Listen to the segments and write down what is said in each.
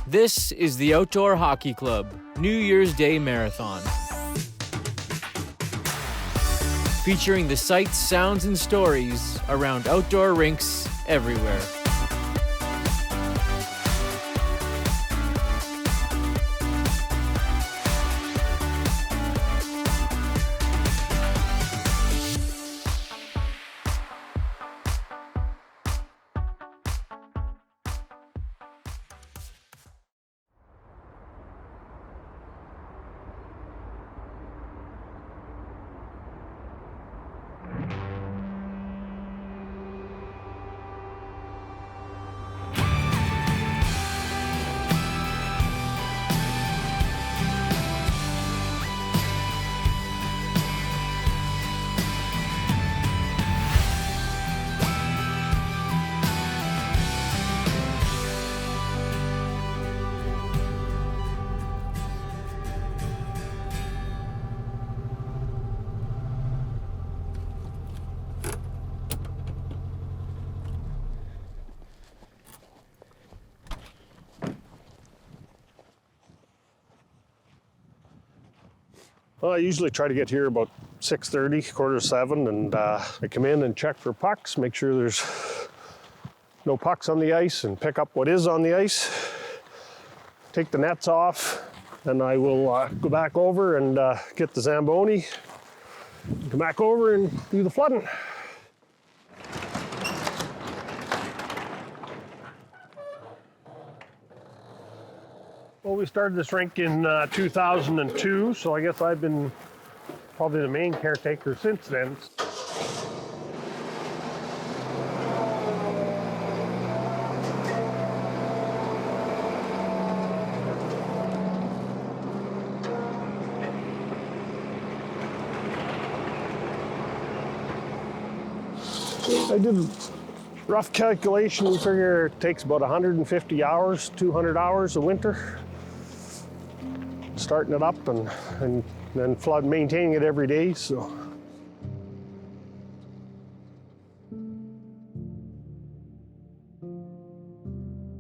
This is the Outdoor Hockey Club New Year's Day Marathon. Featuring the sights, sounds, and stories around outdoor rinks everywhere. Well, I usually try to get here about 6:30, 6:45, and I come in and check for pucks, make sure there's no pucks on the ice, and pick up what is on the ice, take the nets off, and I will go back over and get the ZAMBONI, come back over and do the flooding. Well, we started this rink in 2002, so I guess I've been probably the main caretaker since then. I did a rough calculation. We figure it takes about 150 hours, 200 hours a winter. Starting it up and then flood maintaining it every day, so.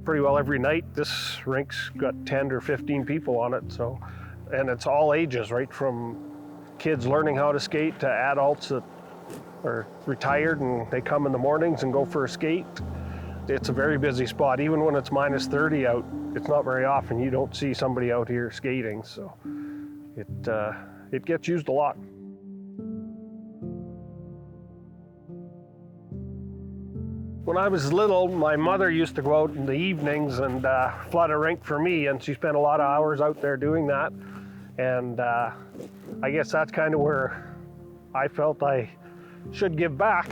Pretty well every night. This rink's got 10 or 15 people on it, so, and it's all ages, right from kids learning how to skate to adults that are retired and they come in the mornings and go for a skate. It's a very busy spot. Even when it's minus 30 out, it's not very often you don't see somebody out here skating, so it gets used a lot. When I was little, my mother used to go out in the evenings and flood a rink for me, and she spent a lot of hours out there doing that. And I guess that's kind of where I felt I should give back.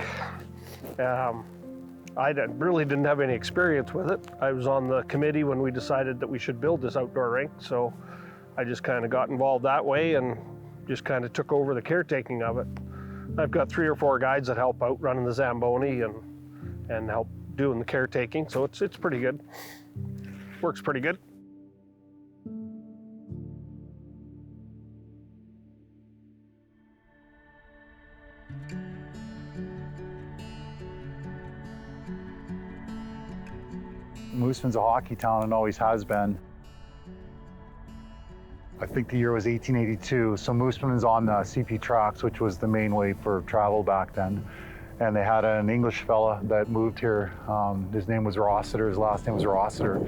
I really didn't have any experience with it. I was on the committee when we decided that we should build this outdoor rink, so I just kind of got involved that way and just kind of took over the caretaking of it. I've got 3 or 4 guys that help out running the ZAMBONI and help doing the caretaking, so it's pretty good. Works pretty good. Moosomin's a hockey town and always has been. I think the year was 1882, so Moosomin's on the CP tracks, which was the main way for travel back then. And they had an English fella that moved here. His name was Rossiter, his last name was Rossiter.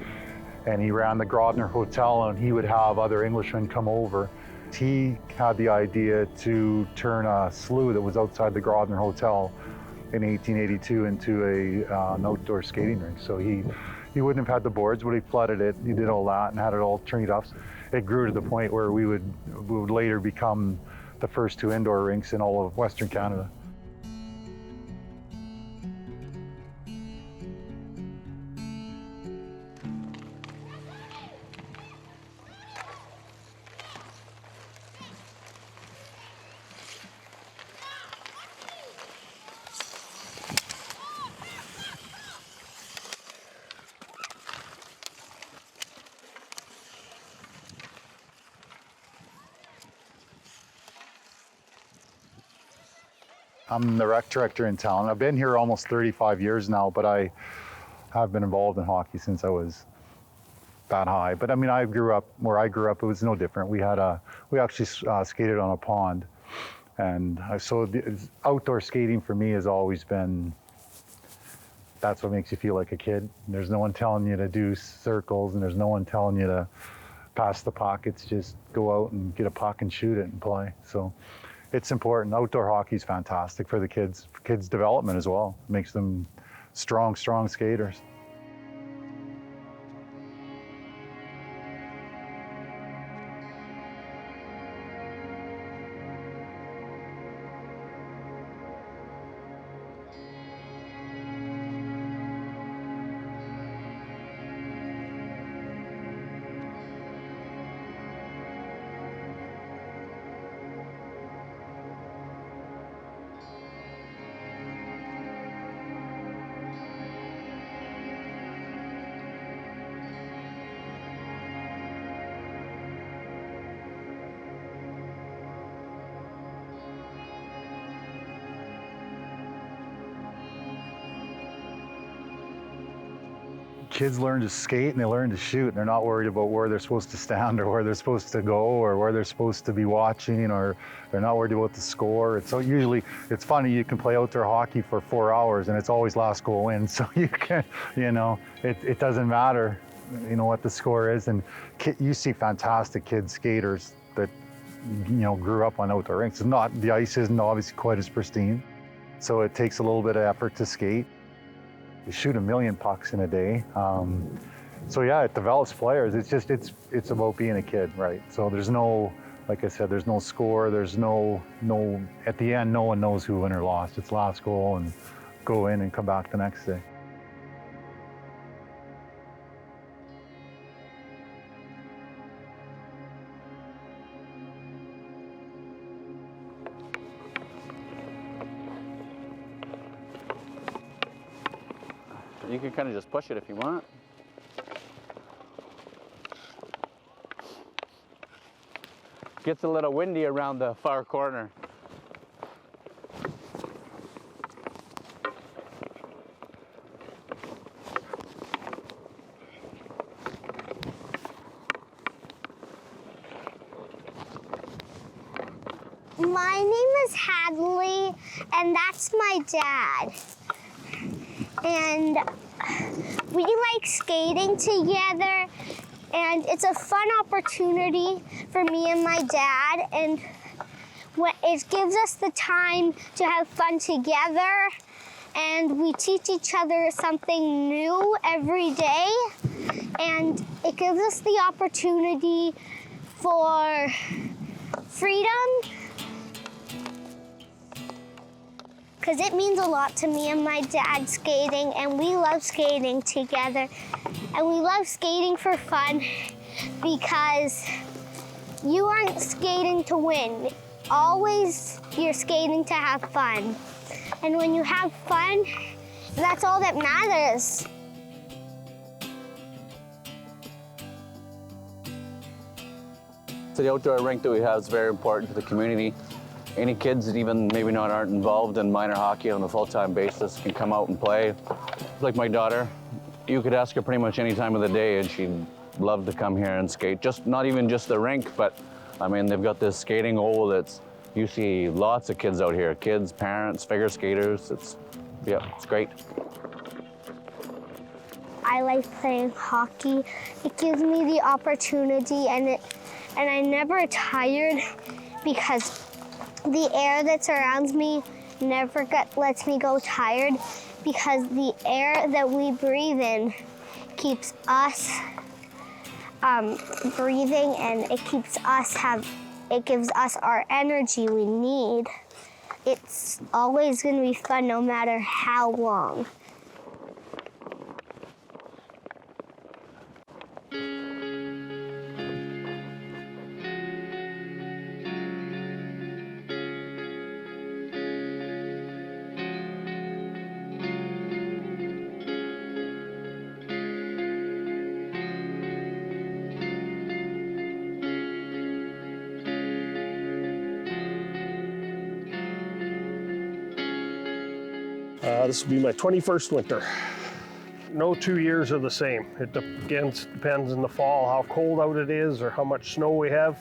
And he ran the Grosvenor Hotel, and he would have other Englishmen come over. He had the idea to turn a slough that was outside the Grosvenor Hotel in 1882 into an outdoor skating rink. So he wouldn't have had the boards, but he flooded it. He did all that and had it all treed up. It grew to the point where we would later become the first 2 indoor rinks in all of Western Canada. I'm the rec director in town. I've been here almost 35 years now, but I have been involved in hockey since I was that high. But I mean, where I grew up, it was no different. We actually skated on a pond. And so outdoor skating for me has always been, that's what makes you feel like a kid. There's no one telling you to do circles, and there's no one telling you to pass the puck. It's just go out and get a puck and shoot it and play. So it's important. Outdoor hockey is fantastic for the kids' development as well. It makes them strong skaters. Kids learn to skate and they learn to shoot, and they're not worried about where they're supposed to stand or where they're supposed to go or where they're supposed to be watching, or they're not worried about the score. It's funny, you can play outdoor hockey for 4 hours and it's always last goal in. So you can, it doesn't matter, what the score is. And you see fantastic kid skaters that, grew up on outdoor rinks. The ice isn't obviously quite as pristine. So it takes a little bit of effort to skate. You shoot 1 million pucks in a day. So yeah, it develops players. It's about being a kid, right? So there's no, like I said, there's no score. There's no, at the end, no one knows who won or lost. It's last goal and go in and come back the next day. You can kind of just push it if you want. Gets a little windy around the far corner. My name is Hadley, and that's my dad. And we like skating together, and it's a fun opportunity for me and my dad, and it gives us the time to have fun together, and we teach each other something new every day, and it gives us the opportunity for freedom, because it means a lot to me and my dad skating, and we love skating together. And we love skating for fun because you aren't skating to win. Always you're skating to have fun. And when you have fun, that's all that matters. So the outdoor rink that we have is very important to the community. Any kids that even maybe aren't involved in minor hockey on a full-time basis can come out and play. Like my daughter, you could ask her pretty much any time of the day and she'd love to come here and skate. Not even just the rink, but I mean, they've got this skating hole you see lots of kids out here. Kids, parents, figure skaters. It's great. I like playing hockey. It gives me the opportunity, and I'm never tired because the air that surrounds me never lets me go tired, because the air that we breathe in keeps us breathing, and it gives us our energy we need. It's always going to be fun no matter how long. This will be my 21st winter. No 2 years are the same. It depends in the fall how cold out it is or how much snow we have.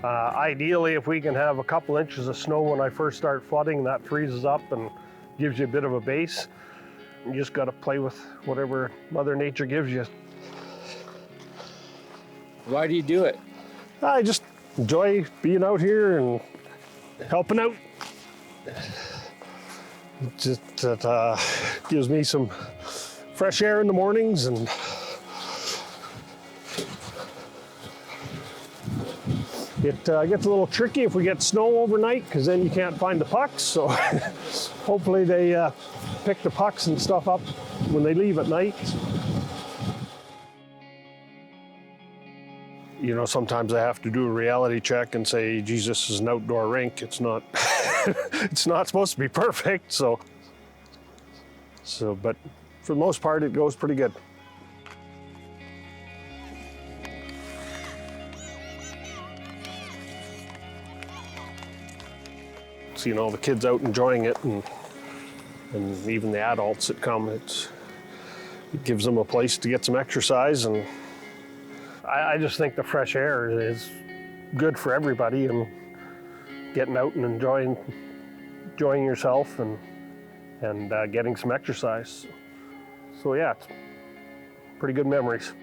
Ideally, if we can have a couple inches of snow when I first start flooding, that freezes up and gives you a bit of a base. You just got to play with whatever Mother Nature gives you. Why do you do it? I just enjoy being out here and helping out. Just gives me some fresh air in the mornings, and it gets a little tricky if we get snow overnight, because then you can't find the pucks. So hopefully they pick the pucks and stuff up when they leave at night. You know, sometimes I have to do a reality check and say, geez, this is an outdoor rink. It's not, it's not supposed to be perfect. So, but for the most part, it goes pretty good. Seeing all the kids out enjoying it, and even the adults that come, it gives them a place to get some exercise. And I just think the fresh air is good for everybody, and getting out and enjoying yourself and getting some exercise. So yeah, it's pretty good memories.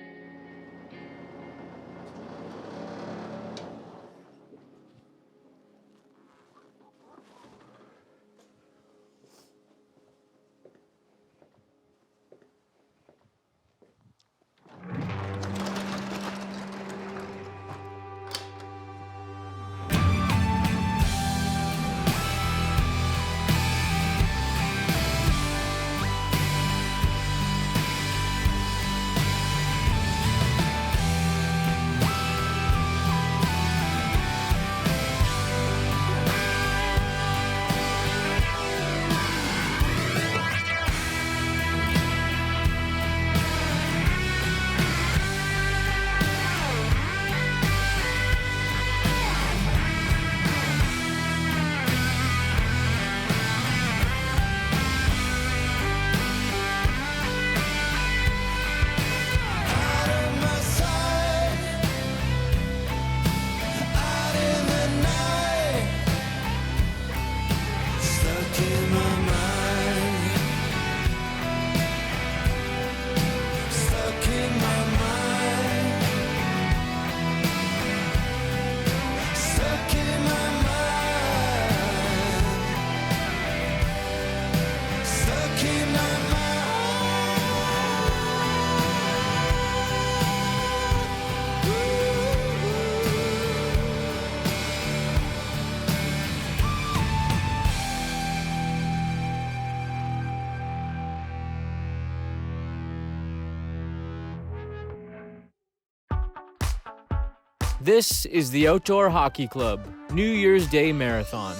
This is the Outdoor Hockey Club New Year's Day Marathon.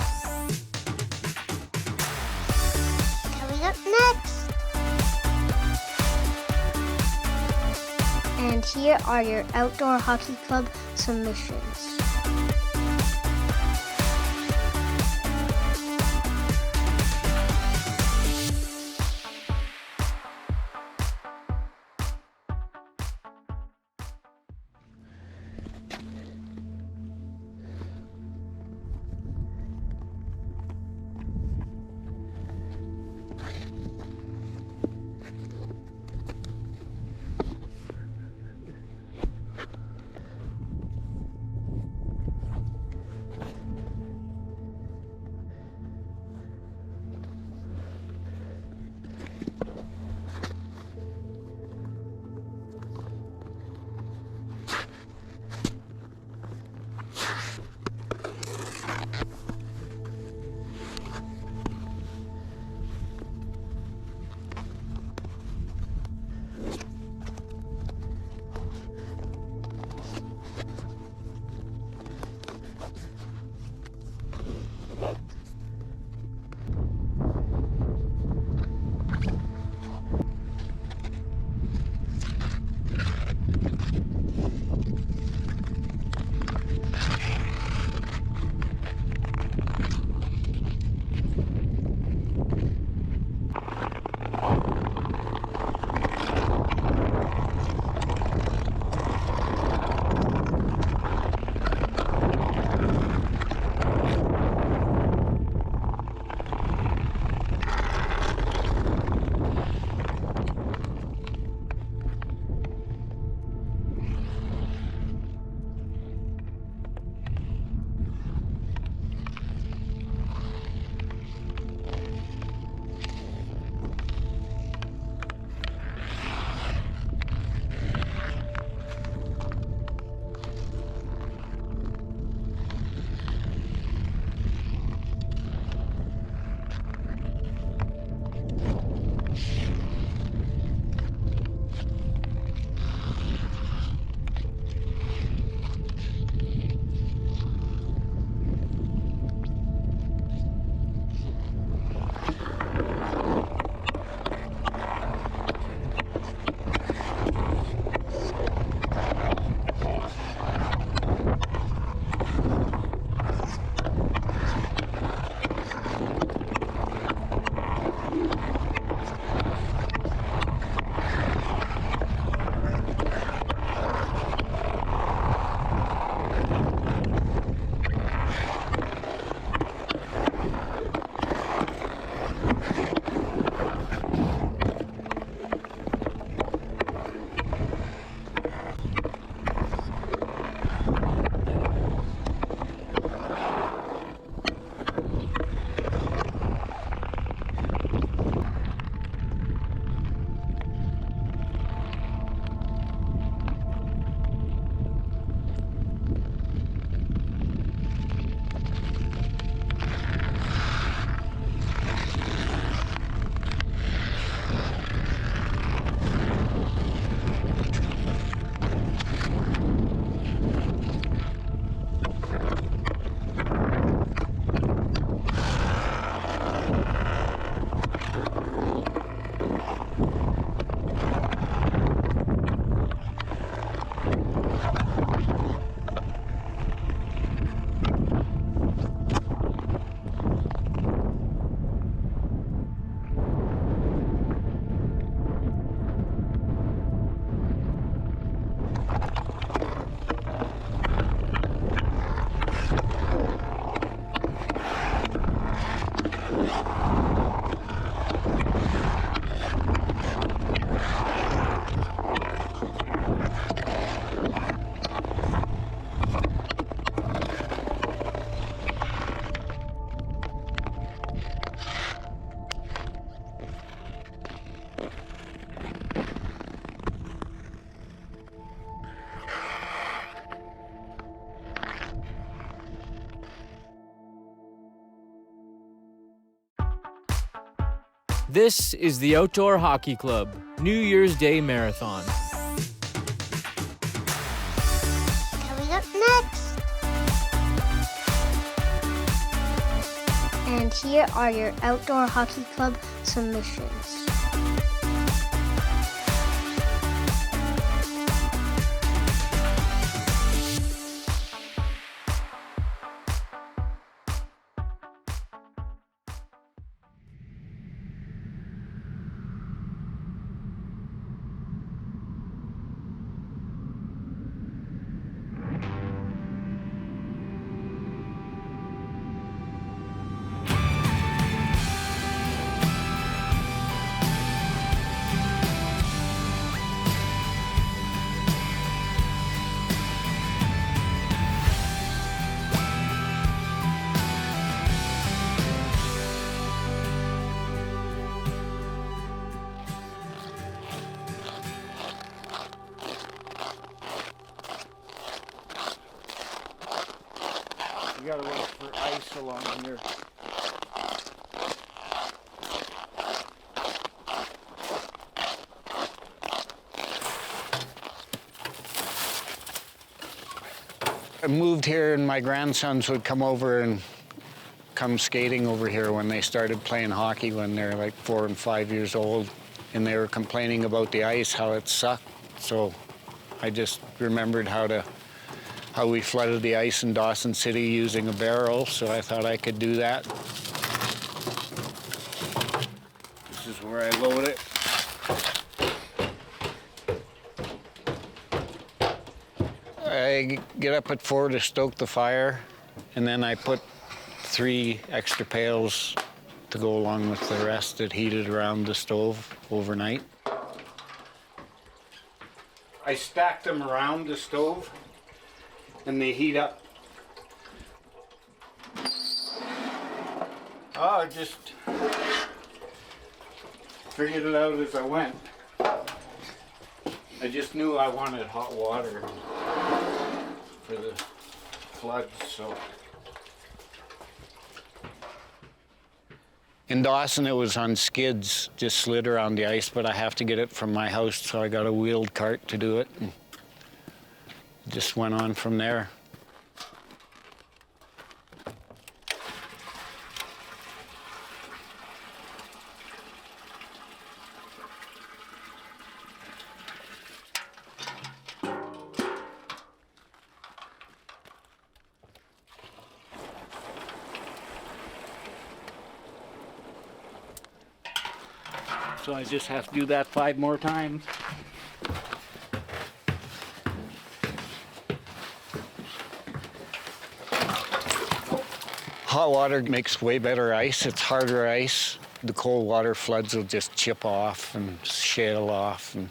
Coming up next. And here are your Outdoor Hockey Club submissions. This is the Outdoor Hockey Club New Year's Day Marathon. Coming up next. And here are your Outdoor Hockey Club submissions. You gotta look for ice along here. I moved here and my grandsons would come over and come skating over here when they started playing hockey when they're like 4 and 5 years old. And they were complaining about the ice, how it sucked. So I just remembered how we flooded the ice in Dawson City using a barrel, so I thought I could do that. This is where I load it. I get up at 4 to stoke the fire, and then I put 3 extra pails to go along with the rest that heated around the stove overnight. I stacked them around the stove, and they heat up. Oh, I just figured it out as I went. I just knew I wanted hot water for the floods, so. In Dawson, it was on skids, just slid around the ice, but I have to get it from my house, so I got a wheeled cart to do it. And just went on from there. So I just have to do that 5 more times. Hot water makes way better ice. It's harder ice. The cold water floods will just chip off and shale off and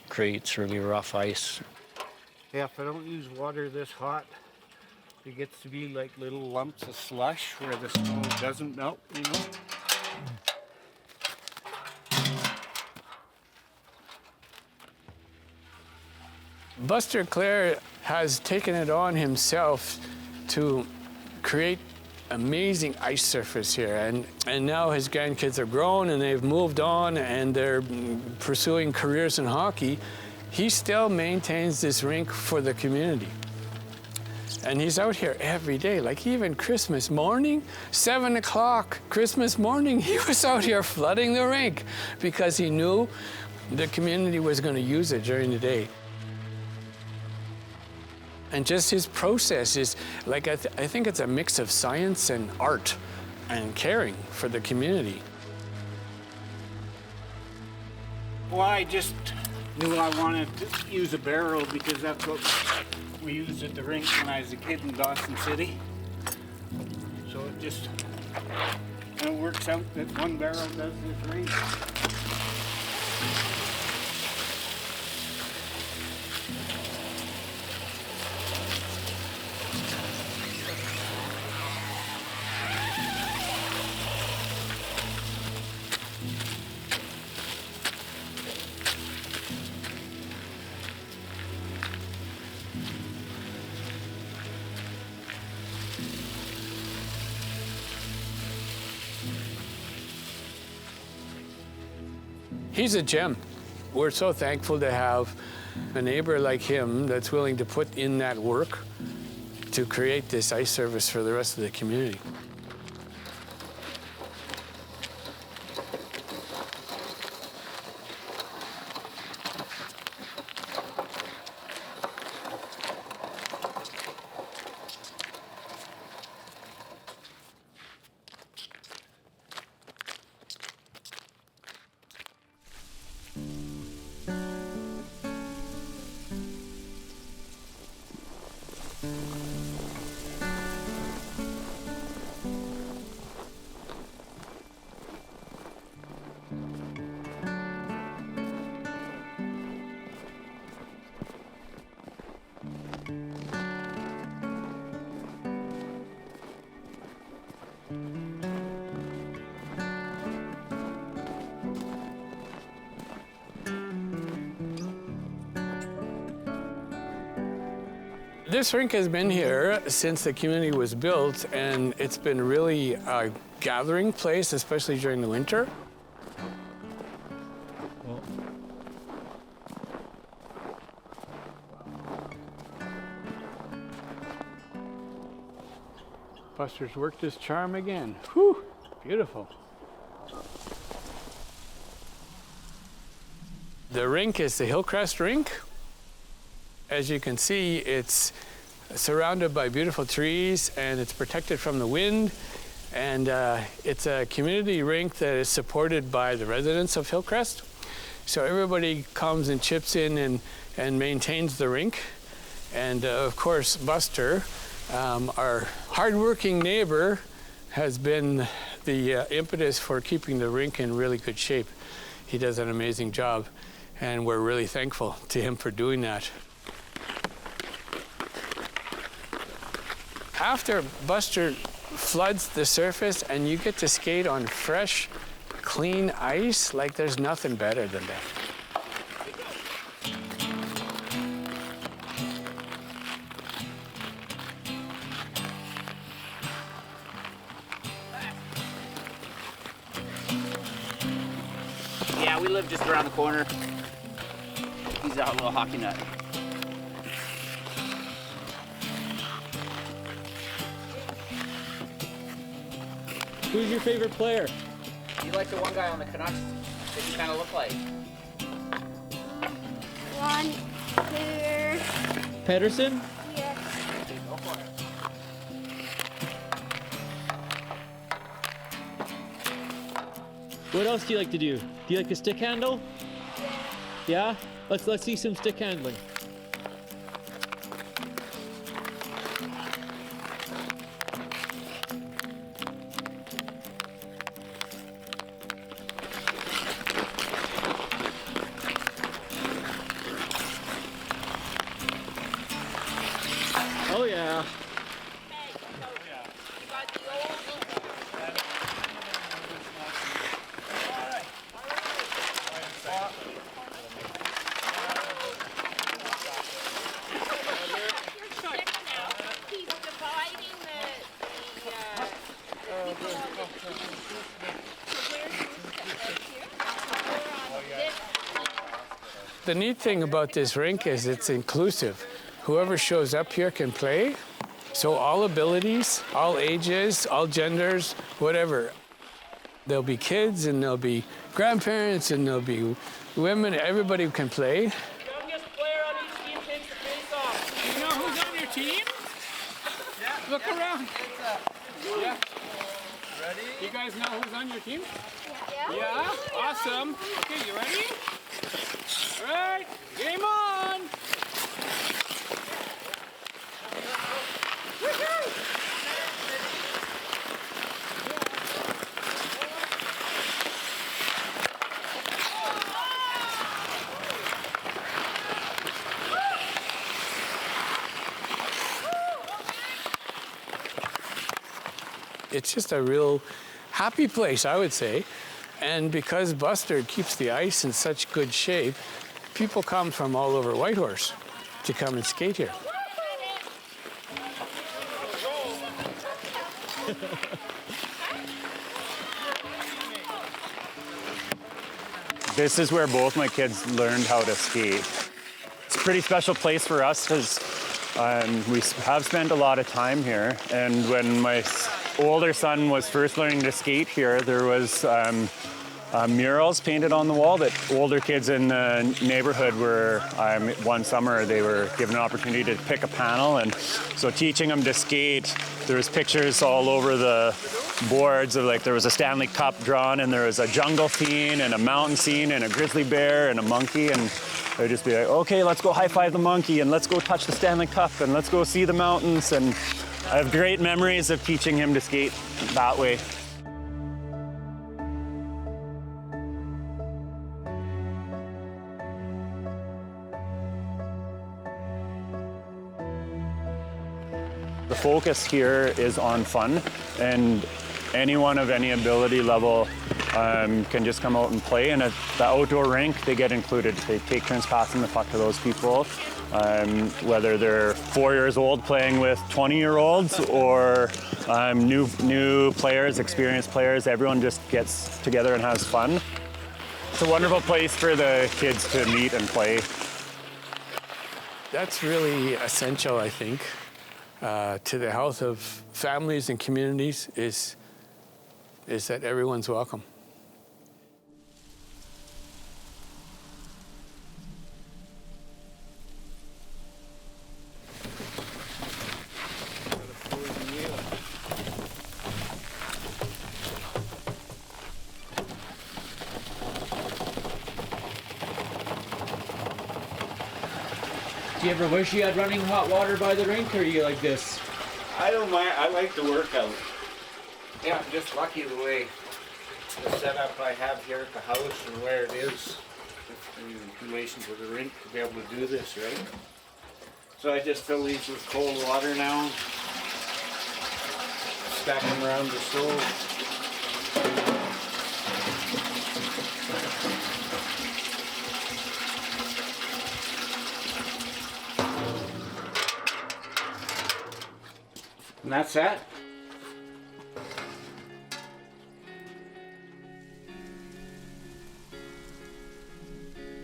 creates really rough ice. Yeah, if I don't use water this hot, it gets to be like little lumps of slush where the snow doesn't melt, you know? Buster Clare has taken it on himself to create amazing ice surface here, and now his grandkids are grown and they've moved on and they're pursuing careers in hockey. He still maintains this rink for the community. And he's out here every day, like even Christmas morning, 7 o'clock, Christmas morning, he was out here flooding the rink because he knew the community was going to use it during the day. And just his process is, like, I think it's a mix of science and art and caring for the community. Well, I just knew I wanted to use a barrel because that's what we used at the rink when I was a kid in Dawson City. So it just works out that one barrel does this rink. He's a gem. We're so thankful to have a neighbor like him that's willing to put in that work to create this ice surface for the rest of the community. This rink has been here since the community was built, and it's been really a gathering place, especially during the winter. Buster's worked his charm again. Whew, beautiful. The rink is the Hillcrest Rink. As you can see, it's surrounded by beautiful trees and it's protected from the wind. And it's a community rink that is supported by the residents of Hillcrest. So everybody comes and chips in and maintains the rink. And of course, Buster, our hardworking neighbor, has been the impetus for keeping the rink in really good shape. He does an amazing job, and we're really thankful to him for doing that. After Buster floods the surface and you get to skate on fresh, clean ice, like there's nothing better than that. Yeah, we live just around the corner. He's a little hockey nut. Who's your favorite player? You like the one guy on the Canucks that you kind of look like? One, two. Pedersen? Yeah. Go for it. What else do you like to do? Do you like the stick handle? Yeah? Let's see some stick handling. Oh yeah. The neat thing about this rink is it's inclusive. Whoever shows up here can play. So all abilities, all ages, all genders, whatever. There'll be kids and there'll be grandparents and there'll be women. Everybody can play. Youngest player on each team takes the face off. You know who's on your team? Yeah. Look around. Yeah. Ready? You guys know who's on your team? Yeah. Yeah? Awesome. Okay, you ready? All right, game on! It's just a real happy place, I would say. And because Buster keeps the ice in such good shape, people come from all over Whitehorse to come and skate here. This is where both my kids learned how to skate. It's a pretty special place for us because we have spent a lot of time here. And when my older son was first learning to skate here, there was murals painted on the wall that older kids in the neighborhood were, one summer, they were given an opportunity to pick a panel. And so teaching them to skate, there was pictures all over the boards of, like, there was a Stanley Cup drawn, and there was a jungle scene and a mountain scene and a grizzly bear and a monkey. And they'd just be like, okay, let's go high five the monkey, and let's go touch the Stanley Cup, and let's go see the mountains. And I have great memories of teaching him to skate that way. The focus here is on fun, and anyone of any ability level can just come out and play. And at the outdoor rink, they get included. They take turns passing the puck to those people, whether they're 4 years old playing with 20-year-olds or new players, experienced players. Everyone just gets together and has fun. It's a wonderful place for the kids to meet and play. That's really essential, I think, to the health of families and communities is that everyone's welcome. Do you ever wish you had running hot water by the rink, or are you like this? I don't mind. I like the workout. Yeah, I'm just lucky the way the setup I have here at the house and where it is in relation to the rink to be able to do this, right? So I just fill these with cold water now, stack them around the stove. And that's that.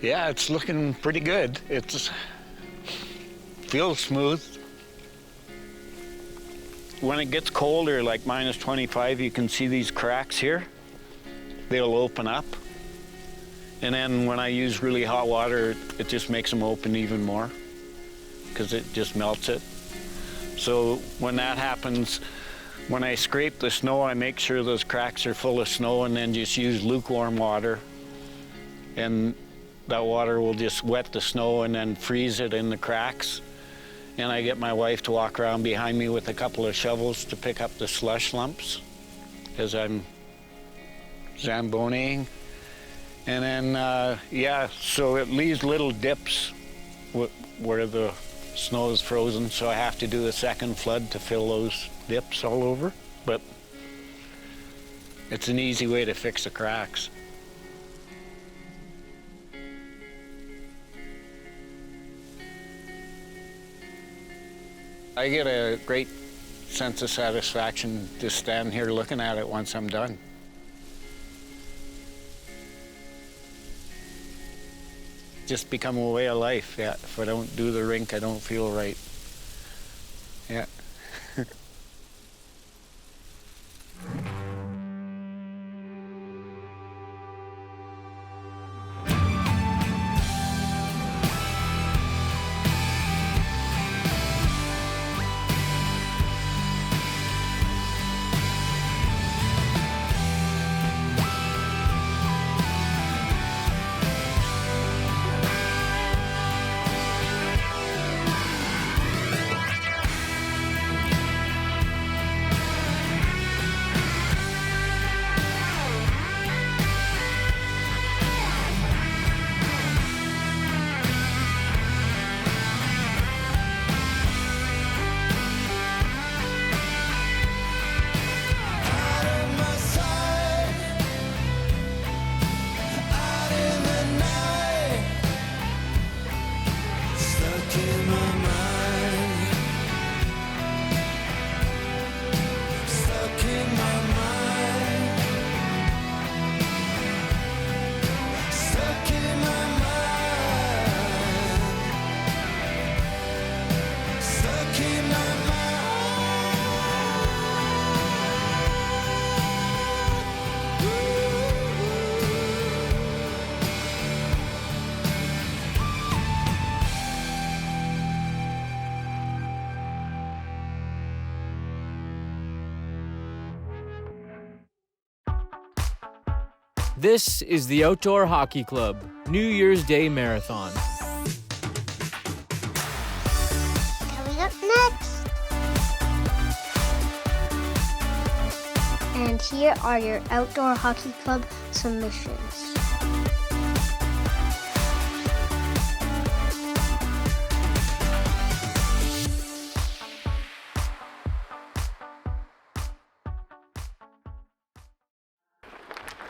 Yeah, it's looking pretty good. It feels smooth. When it gets colder, like minus 25, you can see these cracks here. They'll open up. And then when I use really hot water, it just makes them open even more because it just melts it. So when that happens, when I scrape the snow, I make sure those cracks are full of snow and then just use lukewarm water. And that water will just wet the snow and then freeze it in the cracks. And I get my wife to walk around behind me with a couple of shovels to pick up the slush lumps as I'm ZAMBONIing. And then, yeah, so it leaves little dips where the snow is frozen, so I have to do a second flood to fill those dips all over. But it's an easy way to fix the cracks. I get a great sense of satisfaction to stand here looking at it once I'm done. Just become a way of life. Yeah, if I don't do the rink, I don't feel right. Yeah. This is the Outdoor Hockey Club New Year's Day Marathon. Coming up next. And here are your Outdoor Hockey Club submissions.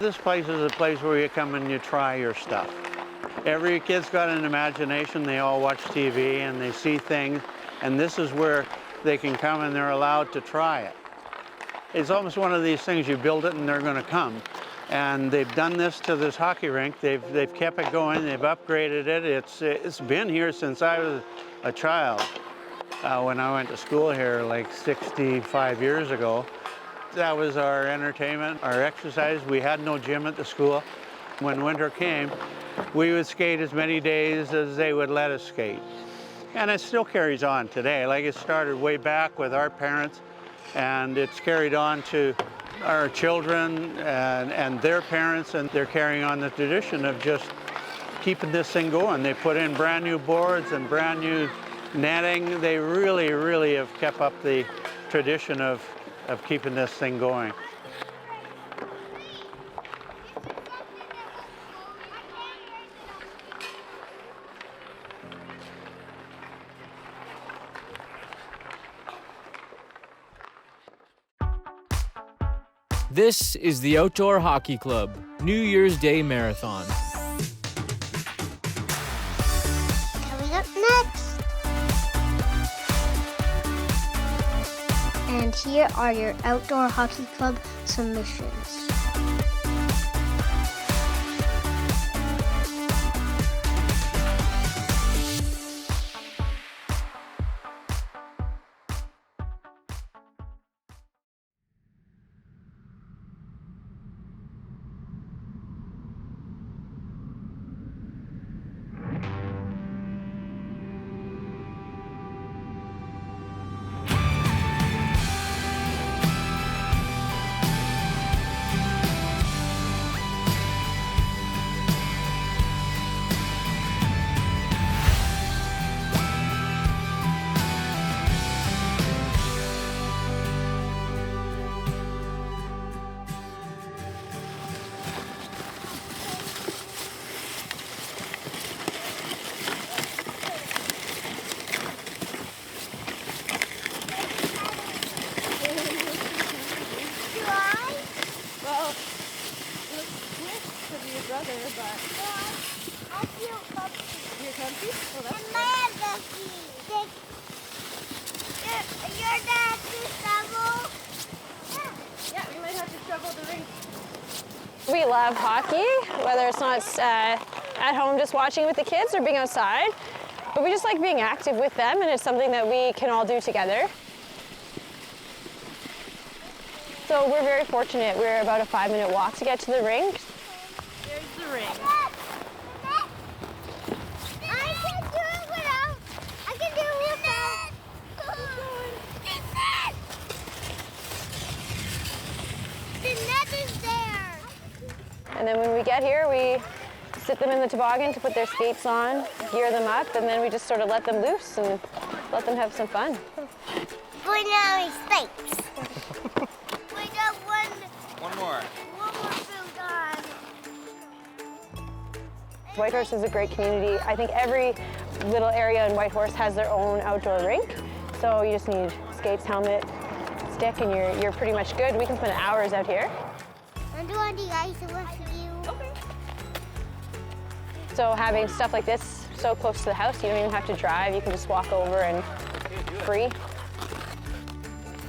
This place is a place where you come and you try your stuff. Every kid's got an imagination. They all watch TV and they see things, and this is where they can come and they're allowed to try it. It's almost one of these things, you build it and they're going to come. And they've done this to this hockey rink. They've kept it going. They've upgraded it. It's been here since I was a child. When I went to school here like 65 years ago. That was our entertainment, our exercise. We had no gym at the school. When winter came, we would skate as many days as they would let us skate. And it still carries on today. Like, it started way back with our parents, and it's carried on to our children and their parents, and they're carrying on the tradition of just keeping this thing going. They put in brand new boards and brand new netting. They really, really have kept up the tradition of keeping this thing going. This is the Outdoor Hockey Club New Year's Day Marathon. Coming up next. And here are your Outdoor Hockey Club submissions. We love hockey, whether it's not at home just watching with the kids or being outside, but we just like being active with them, and it's something that we can all do together. So we're very fortunate. We're about a 5-minute walk to get to the rink. There's the rink. And then when we get here, we sit them in the toboggan to put their skates on, gear them up, and then we just sort of let them loose and let them have some fun. Going down skates. We got One more. one more food on. Whitehorse is a great community. I think every little area in Whitehorse has their own outdoor rink. So you just need skates, helmet, stick, and you're pretty much good. We can spend hours out here. I'm doing the ice with you. Okay. So having stuff like this so close to the house, you don't even have to drive. You can just walk over and free.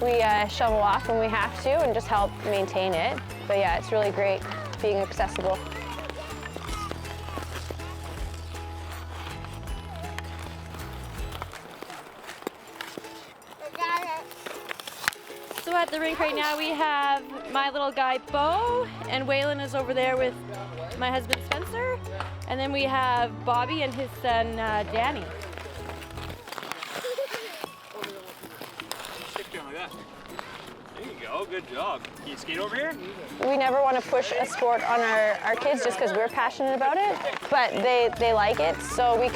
We shovel off when we have to and just help maintain it. But yeah, it's really great being accessible. So at the rink right now we have my little guy Bo, and Waylon is over there with my husband Spencer, and then we have Bobby and his son Danny. Stick down like that. There you go. Oh, good job. Can you skate over here? We never want to push a sport on our kids just because we're passionate about it, but they like it. So we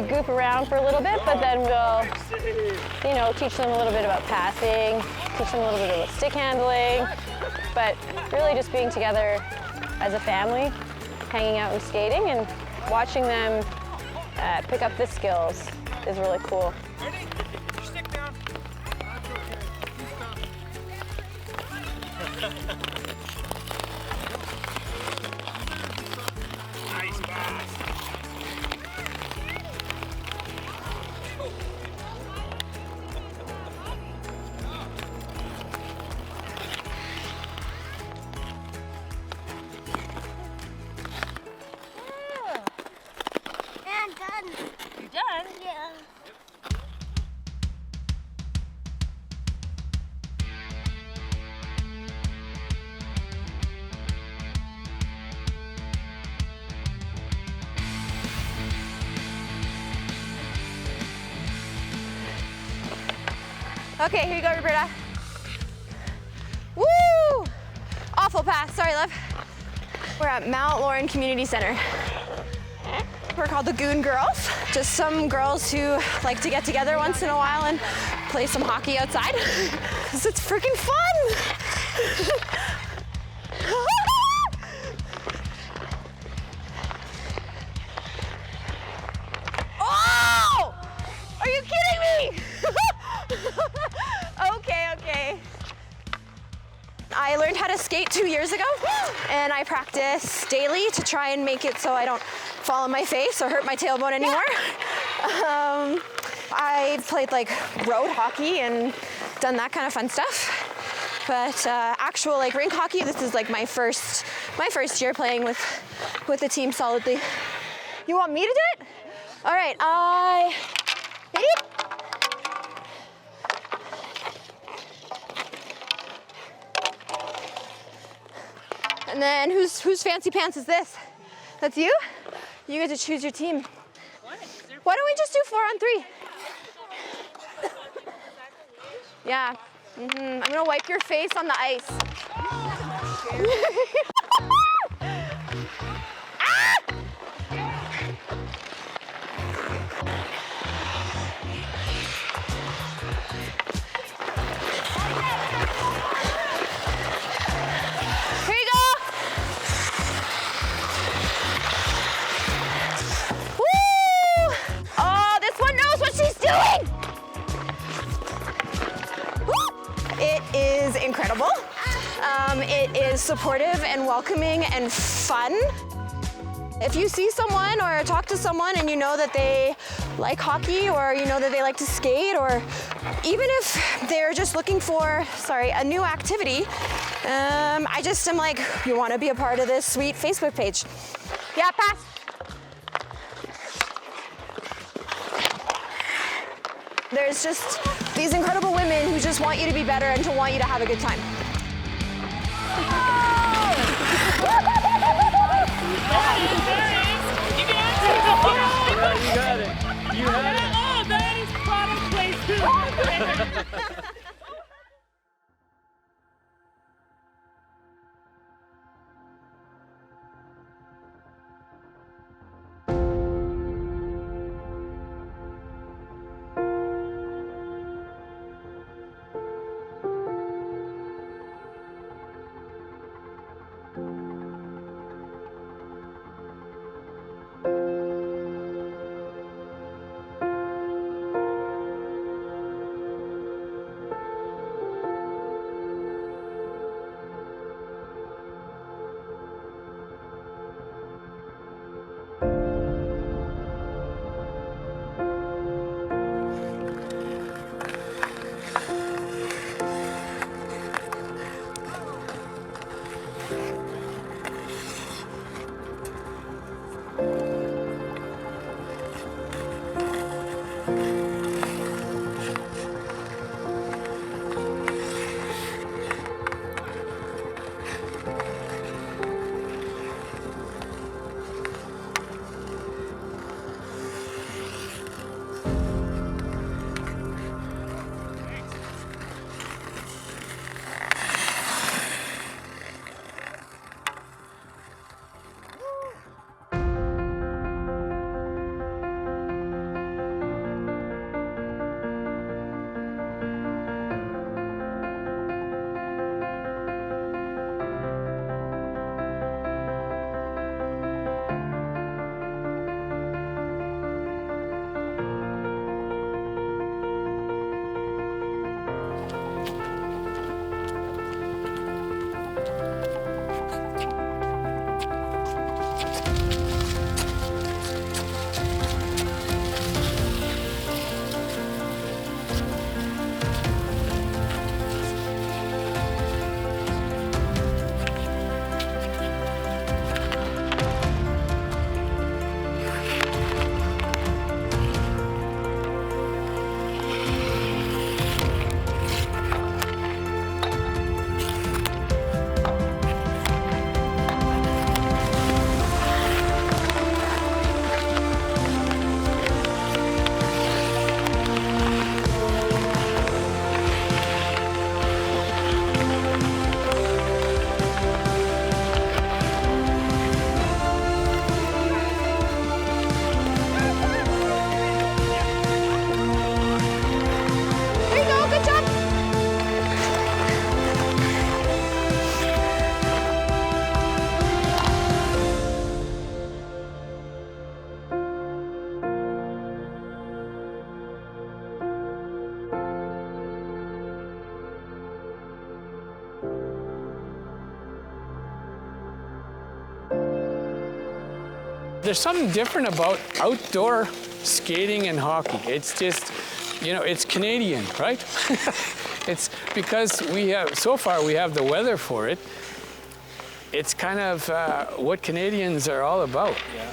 goof around for a little bit, but then we'll, you know, teach them a little bit about passing, teach them a little bit about stick handling, but really just being together as a family, hanging out and skating and watching them pick up the skills is really cool. Ready? Get your stick down. Nice pass. And done. You're done? Yeah. Okay, here you go, Roberta. Woo! Awful pass, sorry, love. We're at Mount Lauren Community Center. We're called the Goon Girls. Just some girls who like to get together once in a while and play some hockey outside. Because it's freaking fun! Oh! Are you kidding me? Okay. I learned how to skate 2 years ago, and I practice daily to try and make it so I don't fall on my face or hurt my tailbone anymore. I've played like road hockey and done that kind of fun stuff. But actual like rink hockey, this is like my first year playing with the team solidly. You want me to do it? All right, ready? And then whose fancy pants is this? That's you? You get to choose your team. Why don't we just do 4 on 3? Yeah. I'm gonna wipe your face on the ice. Incredible. It is supportive and welcoming and fun. If you see someone or talk to someone and you know that they like hockey or you know that they like to skate or even if they're just looking for, a new activity, I just am like, you want to be a part of this sweet Facebook page? Yeah, pass. There's just these incredible women who just want you to be better and to want you to have a good time. You got it. You had it. Oh, that is product placement. There's something different about outdoor skating and hockey. It's just, you know, it's Canadian, right? It's because so far we have the weather for it. It's kind of what Canadians are all about. Yeah.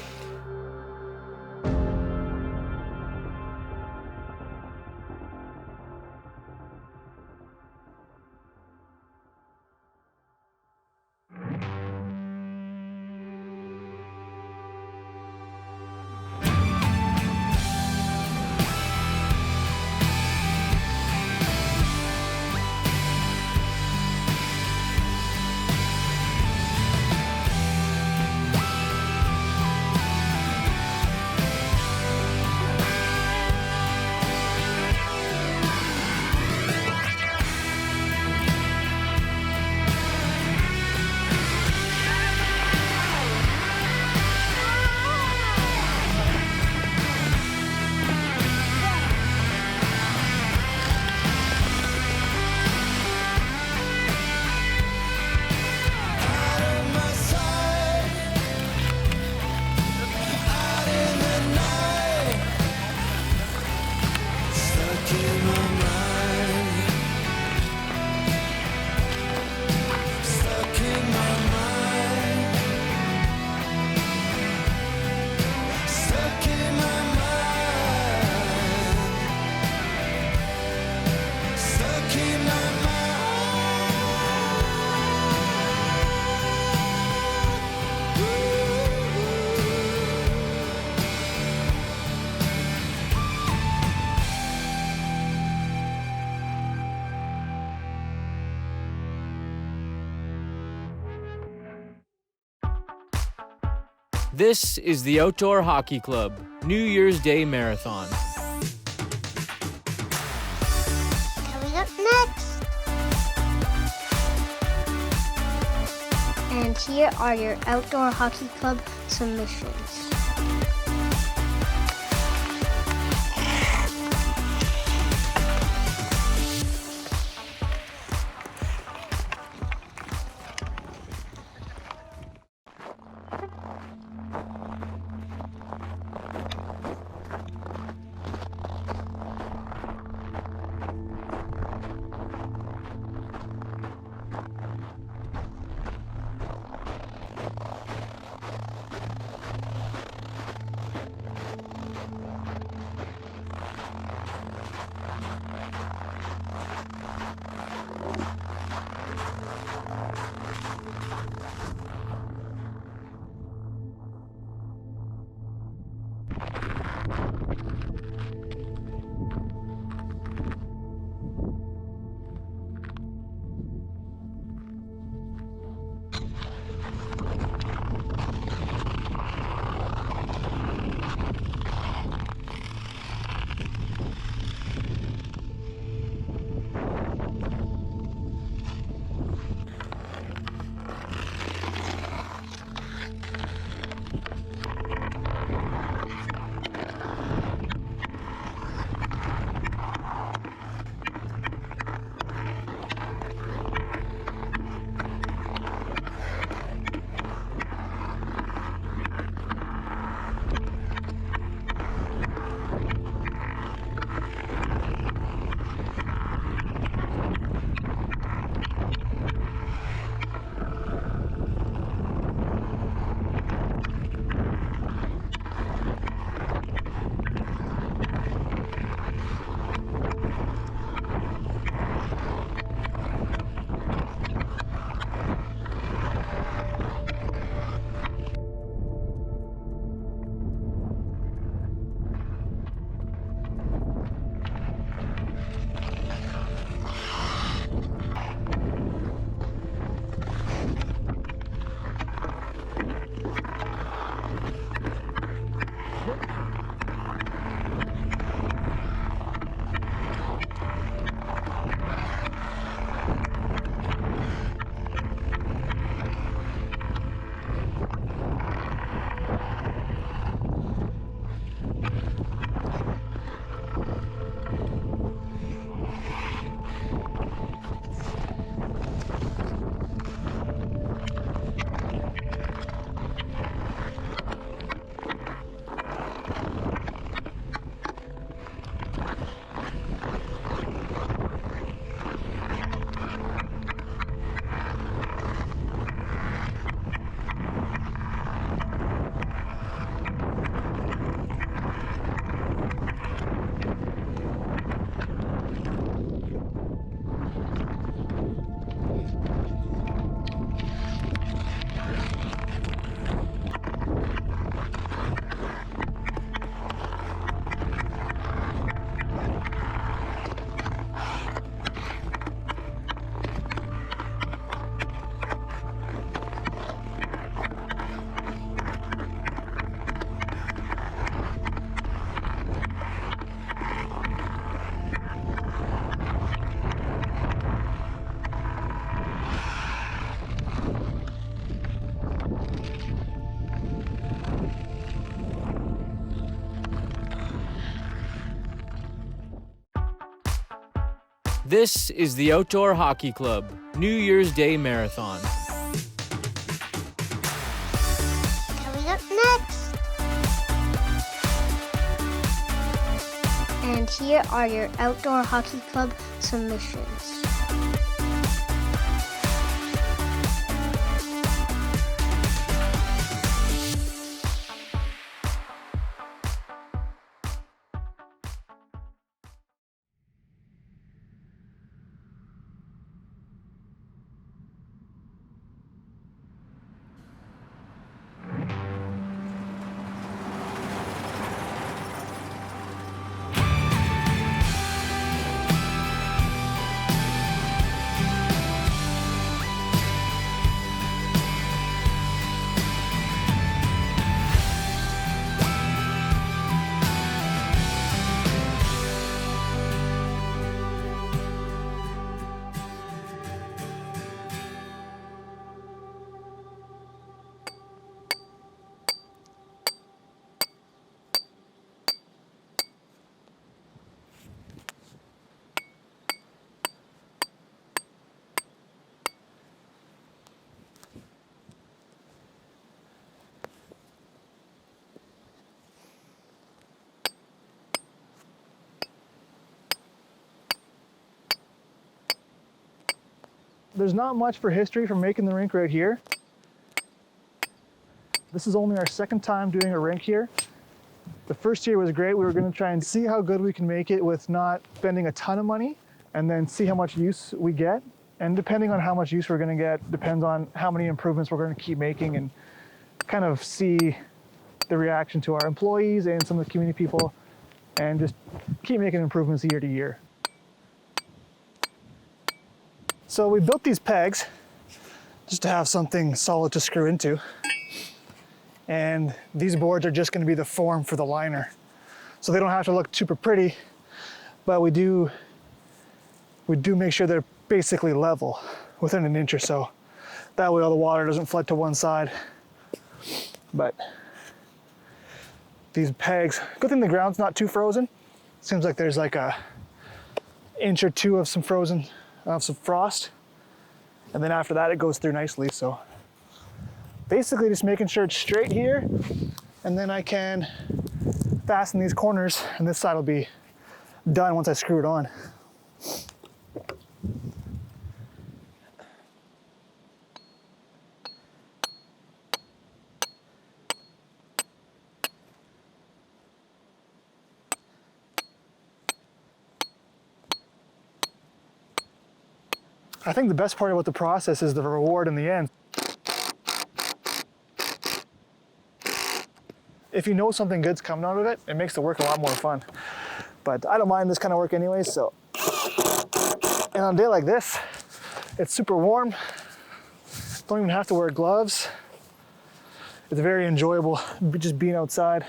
This is the Outdoor Hockey Club New Year's Day Marathon. Coming up next. And here are your Outdoor Hockey Club submissions. This is the Outdoor Hockey Club New Year's Day Marathon. Coming up next. And here are your Outdoor Hockey Club submissions. There's not much for history from making the rink right here. This is only our second time doing a rink here. The first year was great. We were going to try and see how good we can make it with not spending a ton of money, and then see how much use we get. And depending on how much use we're going to get depends on how many improvements we're going to keep making, and kind of see the reaction to our employees and some of the community people, and just keep making improvements year to year. So we built these pegs just to have something solid to screw into. And these boards are just going to be the form for the liner. So they don't have to look super pretty, but we do make sure they're basically level within an inch or so. That way all the water doesn't flood to one side. But these pegs, good thing the ground's not too frozen. Seems like there's like a inch or two of some frost, and then after that it goes through nicely. So basically just making sure it's straight here, and then I can fasten these corners, and this side will be done once I screw it on. I think the best part about the process is the reward in the end. If you know something good's coming out of it, it makes the work a lot more fun. But I don't mind this kind of work anyways, so. And on a day like this, it's super warm. Don't even have to wear gloves. It's very enjoyable just being outside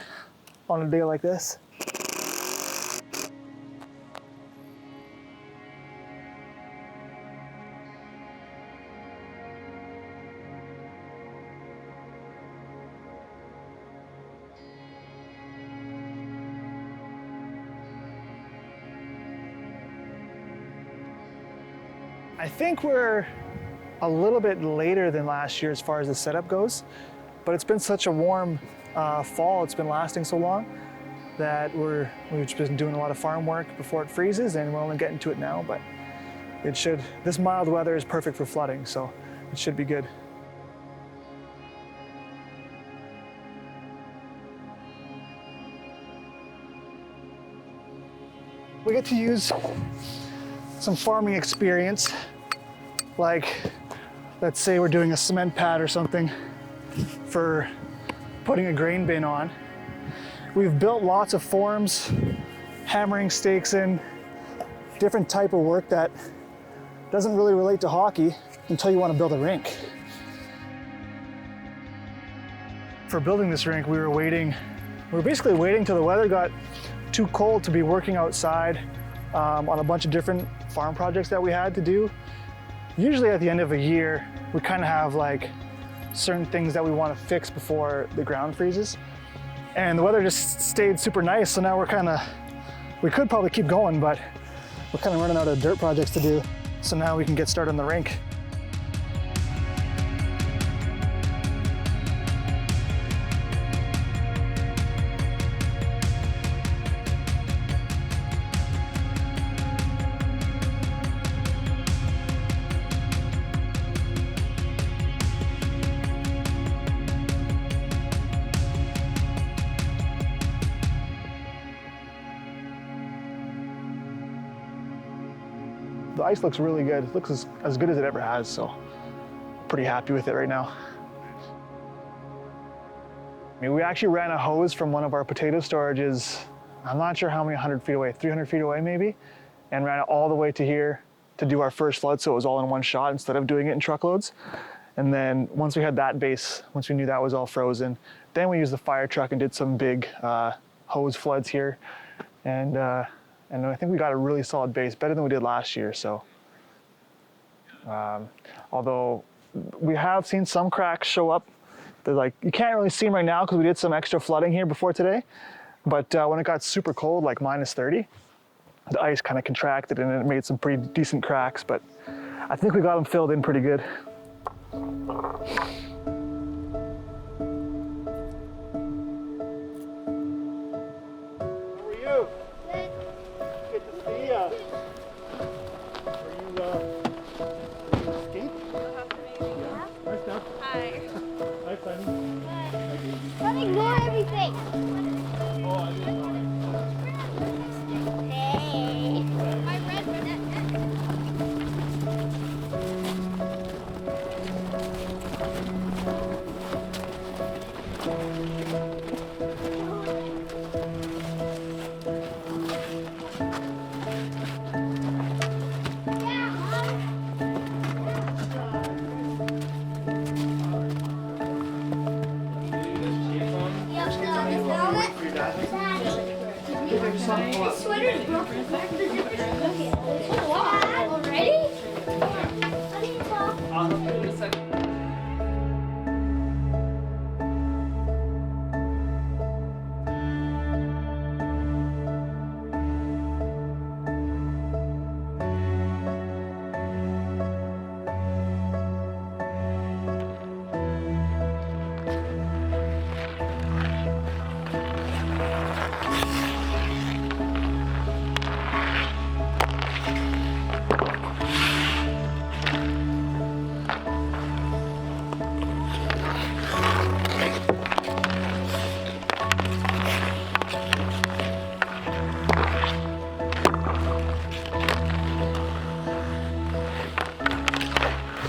on a day like this. I think we're a little bit later than last year as far as the setup goes, but it's been such a warm fall, it's been lasting so long that we've just been doing a lot of farm work before it freezes, and we're only getting to it now, but this mild weather is perfect for flooding, so it should be good. We get to use some farming experience, like let's say we're doing a cement pad or something for putting a grain bin on. We've built lots of forms, hammering stakes in, different type of work that doesn't really relate to hockey until you want to build a rink. For building this rink, we were basically waiting till the weather got too cold to be working outside on a bunch of different farm projects that we had to do. Usually at the end of a year, we kind of have like certain things that we want to fix before the ground freezes. And the weather just stayed super nice, so now we could probably keep going, but we're kind of running out of dirt projects to do. So now we can get started on the rink. The ice looks really good. It looks as good as it ever has, so pretty happy with it right now. I mean, we actually ran a hose from one of our potato storages, I'm not sure how many 100 feet away, 300 feet away maybe, and ran it all the way to here to do our first flood, so it was all in one shot instead of doing it in truckloads. And then once we had that base, once we knew that was all frozen, then we used the fire truck and did some big hose floods here. And I think we got a really solid base, better than we did last year. So, although we have seen some cracks show up, they're like, you can't really see them right now because we did some extra flooding here before today. But when it got super cold, like -30, the ice kind of contracted and it made some pretty decent cracks. But I think we got them filled in pretty good. Let me ignore everything. Hey. My red net. This sweater's broken. Already?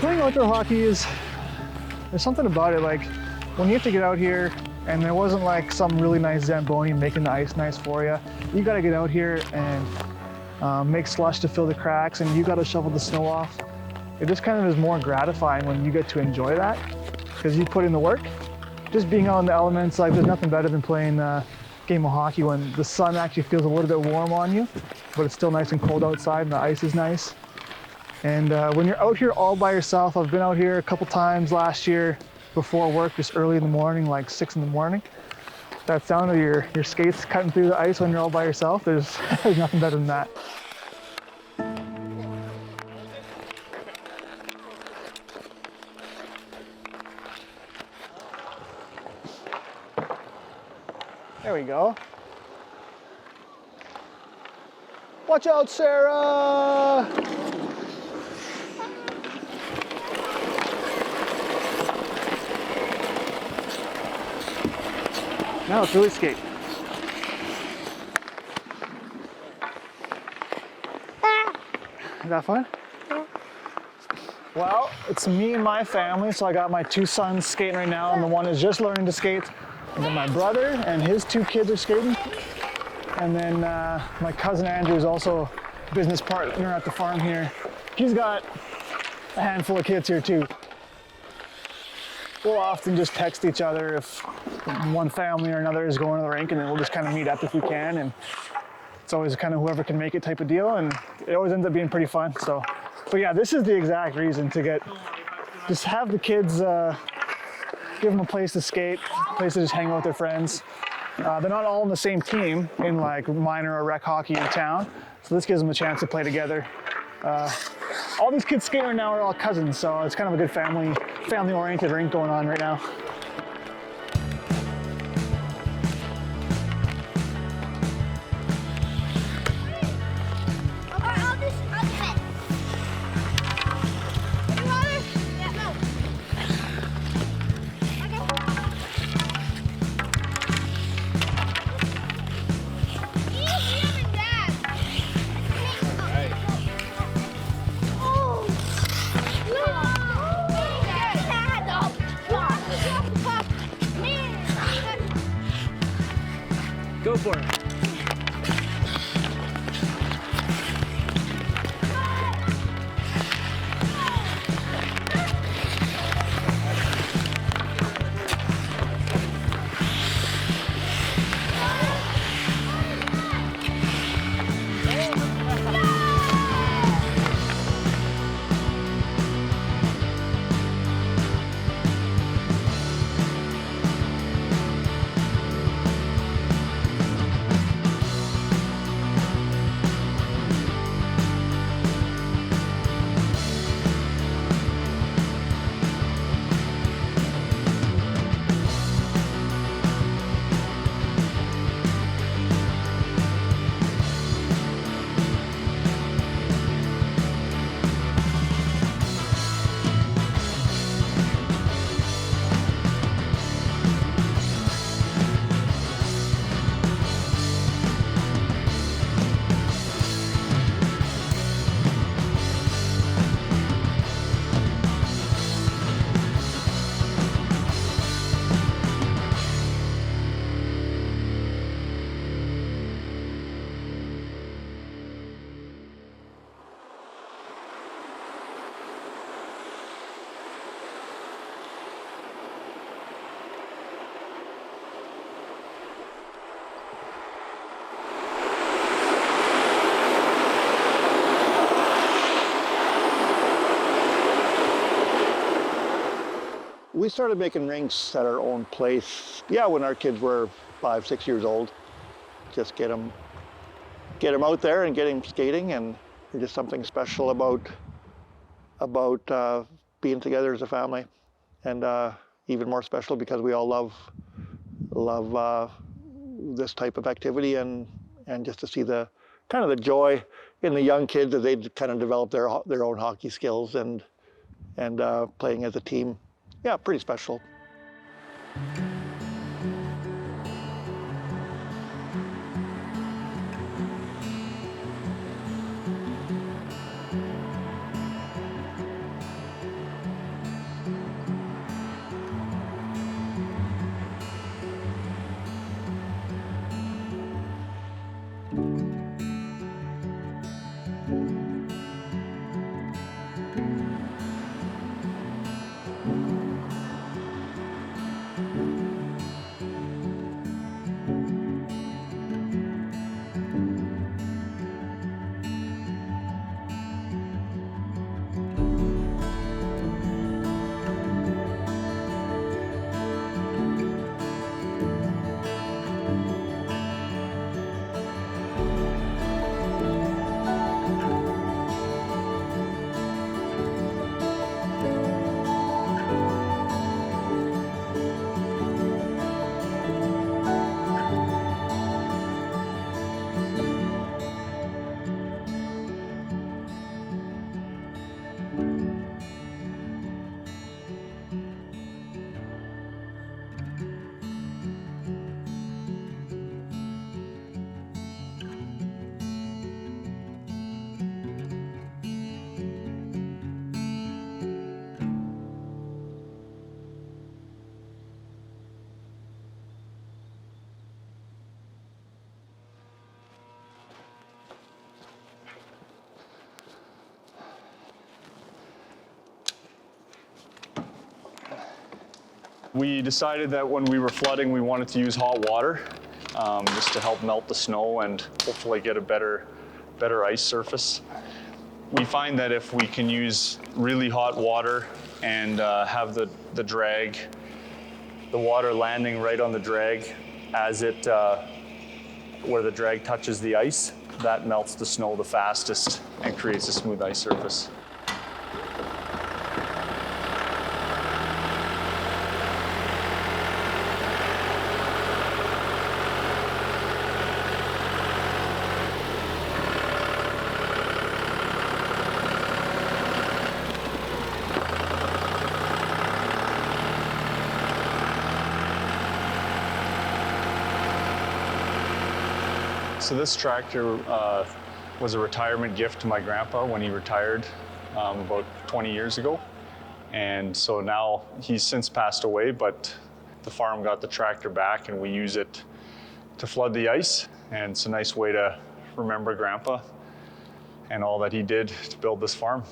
Playing outdoor hockey there's something about it, like when you have to get out here and there wasn't like some really nice ZAMBONI making the ice nice for you. You gotta get out here and make slush to fill the cracks, and you gotta shovel the snow off. It just kind of is more gratifying when you get to enjoy that because you put in the work. Just being out in the elements, like there's nothing better than playing a game of hockey when the sun actually feels a little bit warm on you, but it's still nice and cold outside and the ice is nice. And when you're out here all by yourself, I've been out here a couple times last year before work, just early in the morning, like 6 in the morning. That sound of your skates cutting through the ice when you're all by yourself, there's nothing better than that. There we go. Watch out, Sarah! Now let's really skate. Is that fun? Yeah. Well, it's me and my family, so I got my 2 sons skating right now, and the one is just learning to skate. And then my brother and his 2 kids are skating. And then my cousin Andrew is also a business partner at the farm here. He's got a handful of kids here too. We'll often just text each other if one family or another is going to the rink, and then we'll just kind of meet up if we can. And it's always kind of whoever can make it type of deal, and it always ends up being pretty fun. So, but yeah, this is the exact reason to just have the kids, give them a place to skate, a place to just hang out with their friends. They're not all on the same team in like minor or rec hockey in town, so this gives them a chance to play together. All these kids skating right now are all cousins, so it's kind of a good family-oriented rink going on right now. Go for it. We started making rinks at our own place, when our kids were 5, 6 years old. Just get them out there and get them skating, and there's just something special about being together as a family, and even more special because we all love this type of activity, and just to see the kind of the joy in the young kids as they kind of develop their own hockey skills and playing as a team. Yeah, pretty special. We decided that when we were flooding, we wanted to use hot water just to help melt the snow and hopefully get a better ice surface. We find that if we can use really hot water and have the drag, the water landing right on the drag, as it, where the drag touches the ice, that melts the snow the fastest and creates a smooth ice surface. So this tractor was a retirement gift to my grandpa when he retired about 20 years ago. And so now he's since passed away, but the farm got the tractor back and we use it to flood the ice. And it's a nice way to remember Grandpa and all that he did to build this farm.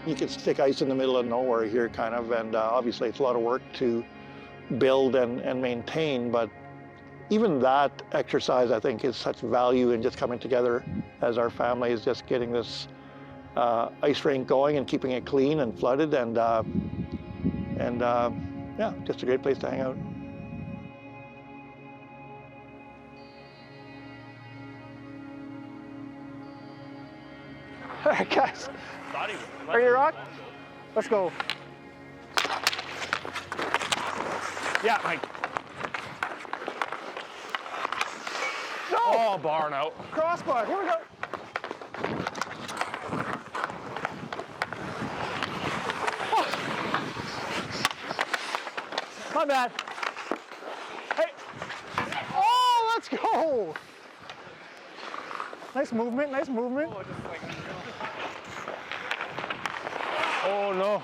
You could stick ice in the middle of nowhere here, kind of, and obviously it's a lot of work to build and maintain, but even that exercise, I think, is such value in just coming together as our family is just getting this ice rink going and keeping it clean and flooded, and yeah, just a great place to hang out. All right, guys. Ready to rock? Let's go. Yeah, Mike. No! Oh, barn out. Crossbar, here we go. Oh. My bad. Hey. Oh, let's go. Nice movement, nice movement. Oh, no.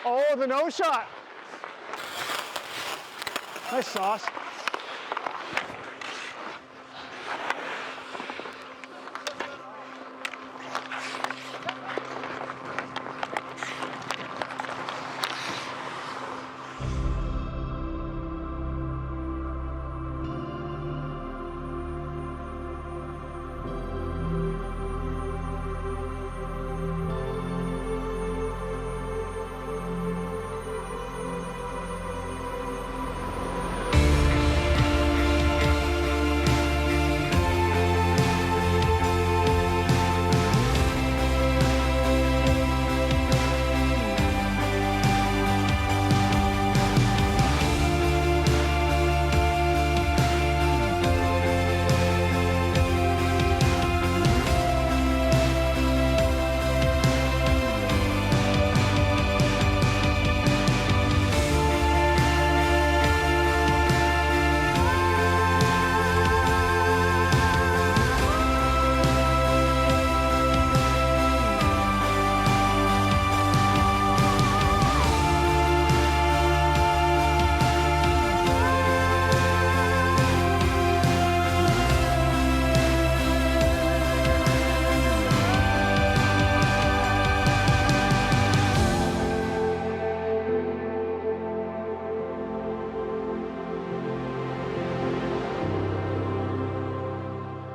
Oh, the no shot. Nice sauce.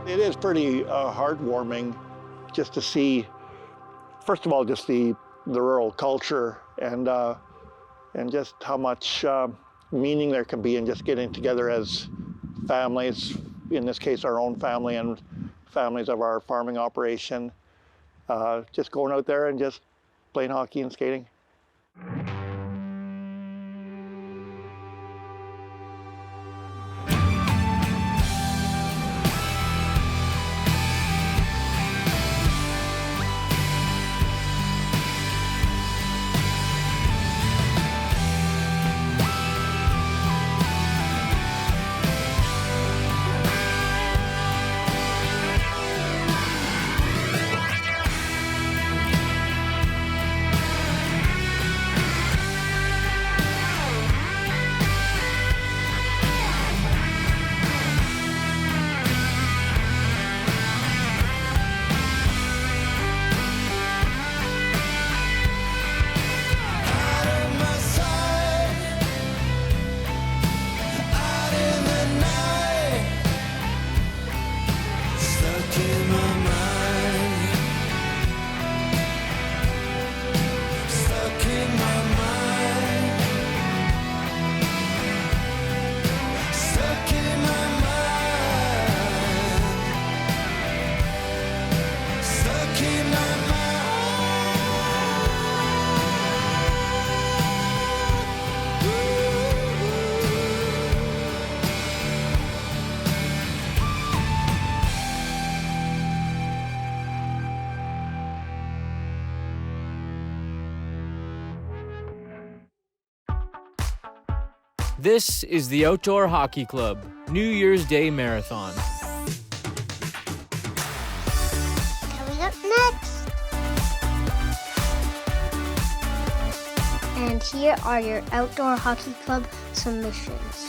It is pretty heartwarming just to see first of all, just the rural culture and just how much meaning there can be in just getting together as families, in this case our own family and families of our farming operation, just going out there and just playing hockey and skating. This is the Outdoor Hockey Club New Year's Day Marathon. Coming up next. And here are your Outdoor Hockey Club submissions.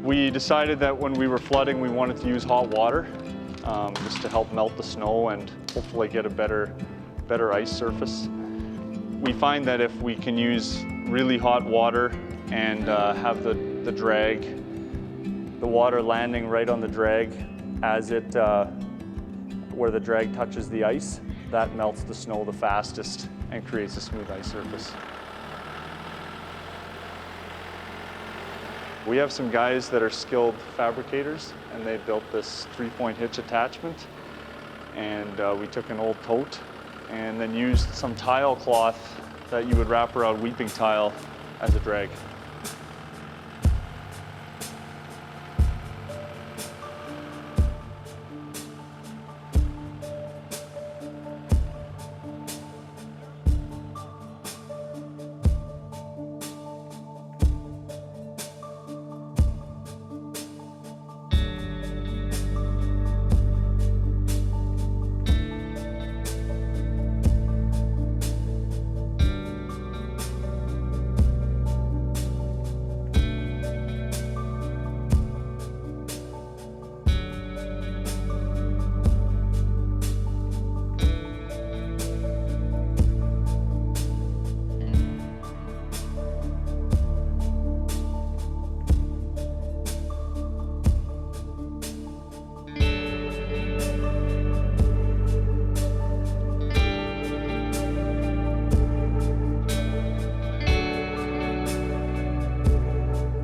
We decided that when we were flooding, we wanted to use hot water just to help melt the snow and hopefully get a better ice surface. We find that if we can use really hot water and have the drag, the water landing right on the drag as it, where the drag touches the ice, that melts the snow the fastest and creates a smooth ice surface. We have some guys that are skilled fabricators, and they built this 3-point hitch attachment. And we took an old tote and then used some tile cloth that you would wrap around weeping tile as a drag.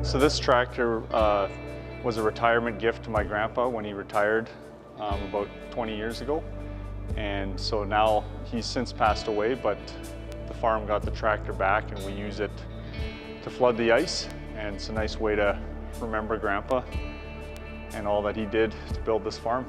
So this tractor was a retirement gift to my grandpa when he retired about 20 years ago. And so now he's since passed away, but the farm got the tractor back and we use it to flood the ice. And it's a nice way to remember Grandpa and all that he did to build this farm.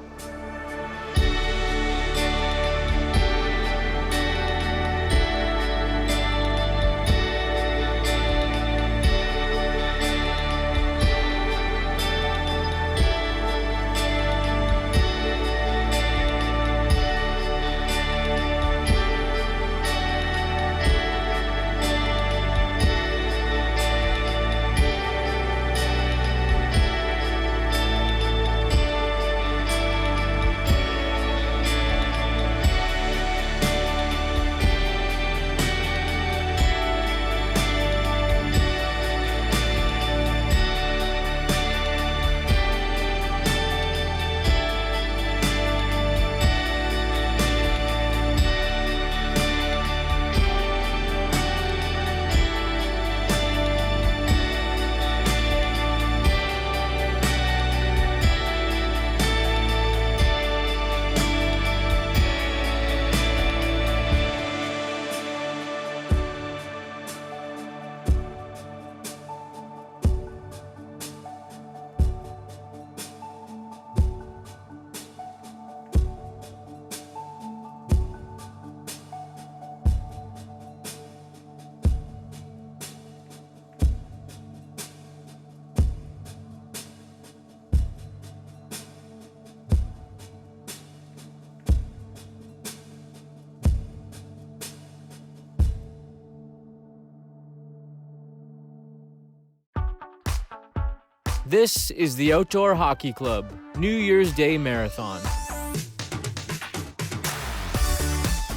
This is the Outdoor Hockey Club New Year's Day Marathon.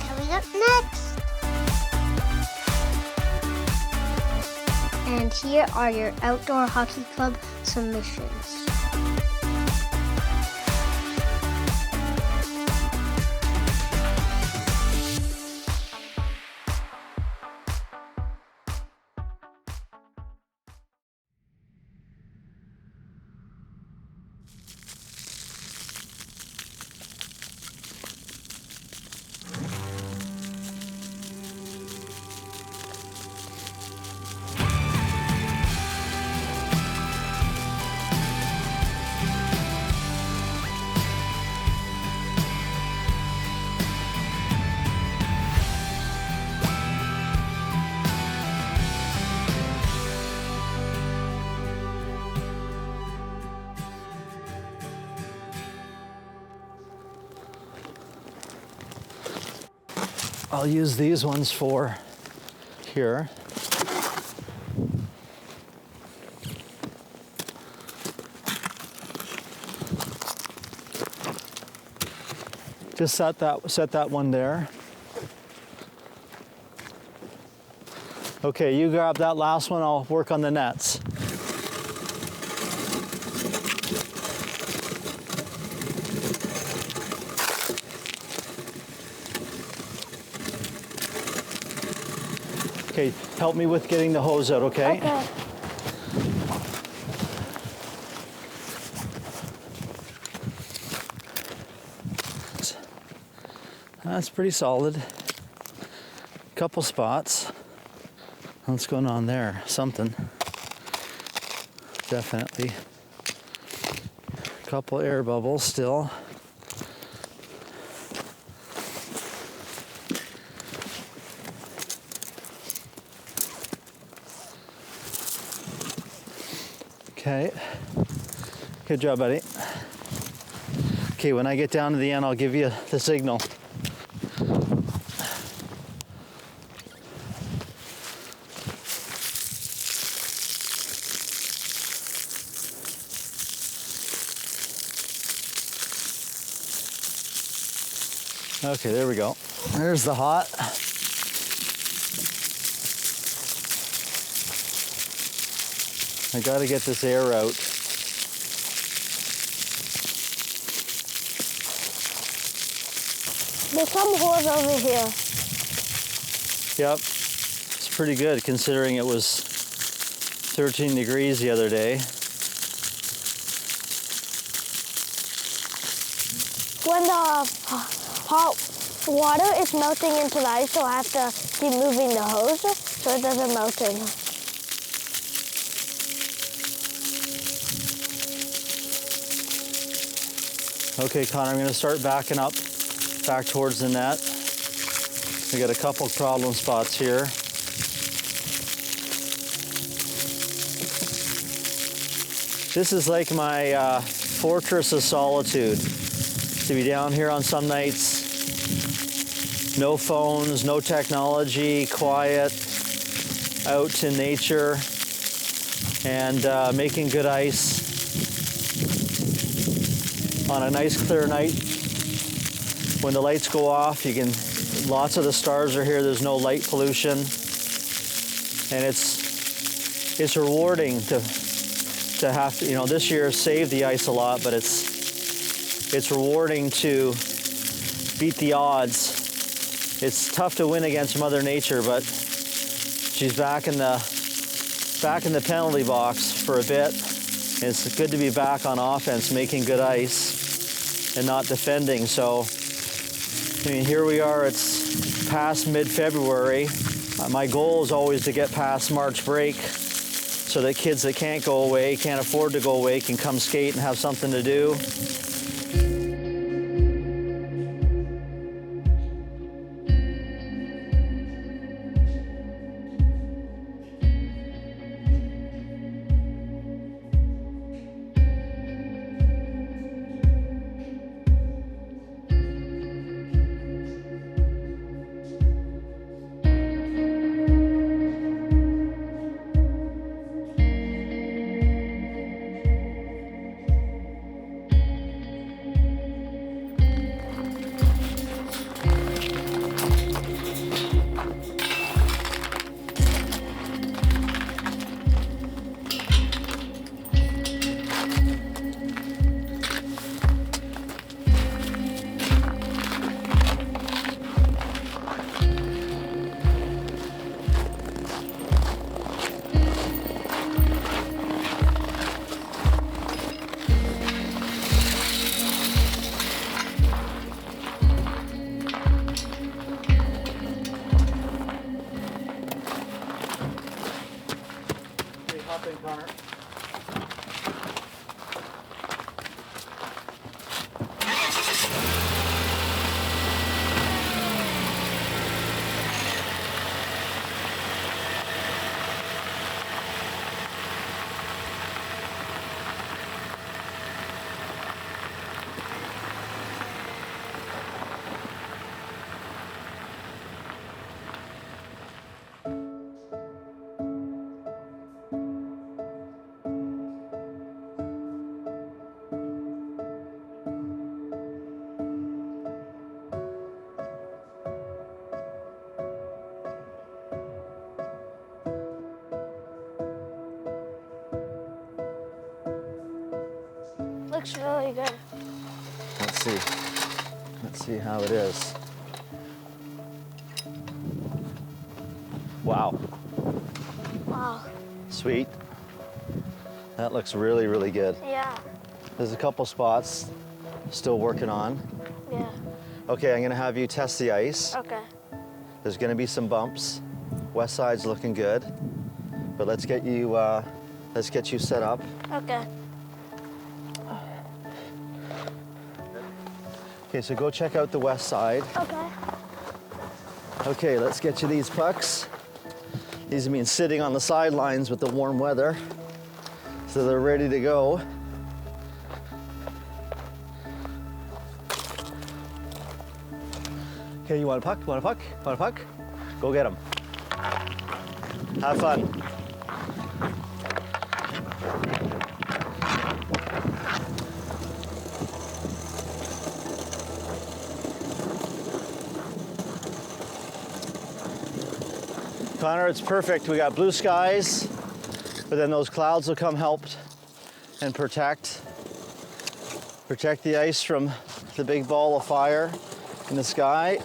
Coming up next. And here are your Outdoor Hockey Club submissions. I'll use these ones for here. Just set that one there. Okay, you grab that last one, I'll work on the nets. Okay, help me with getting the hose out, okay? Okay. That's pretty solid. Couple spots. What's going on there? Something. Definitely. Couple air bubbles still. Okay, good job, buddy. Okay, when I get down to the end, I'll give you the signal. Okay, there we go. There's the hot. I gotta get this air out. There's some holes over here. Yep, it's pretty good considering it was 13 degrees the other day. When the hot water is melting into the ice, so I have to keep moving the hose so it doesn't melt in. Okay, Connor, I'm gonna start backing up, back towards the net. We got a couple problem spots here. This is like my fortress of solitude. To be down here on some nights, no phones, no technology, quiet, out in nature, and making good ice. On a nice clear night, when the lights go off, you can, lots of the stars are here, there's no light pollution. And it's rewarding to have to, you know, this year saved the ice a lot, but it's rewarding to beat the odds. It's tough to win against Mother Nature, but she's back in the penalty box for a bit. It's good to be back on offense, making good ice and not defending. So, I mean, here we are, it's past mid-February. My goal is always to get past March break so that kids that can't go away, can't afford to go away, can come skate and have something to do. Hop in, Connor. Looks really good. Let's see. Let's see how it is. Wow. Wow. Sweet. That looks really, really good. Yeah. There's a couple spots still working on. Yeah. Okay, I'm gonna have you test the ice. Okay. There's gonna be some bumps. West side's looking good, but let's get you set up. Okay. Okay, so go check out the west side. Okay. Okay, let's get you these pucks. These mean sitting on the sidelines with the warm weather, so they're ready to go. Okay, you want a puck? Want a puck? Want a puck? Go get them. Have fun. Connor, it's perfect. We got blue skies, but then those clouds will come help and protect the ice from the big ball of fire in the sky.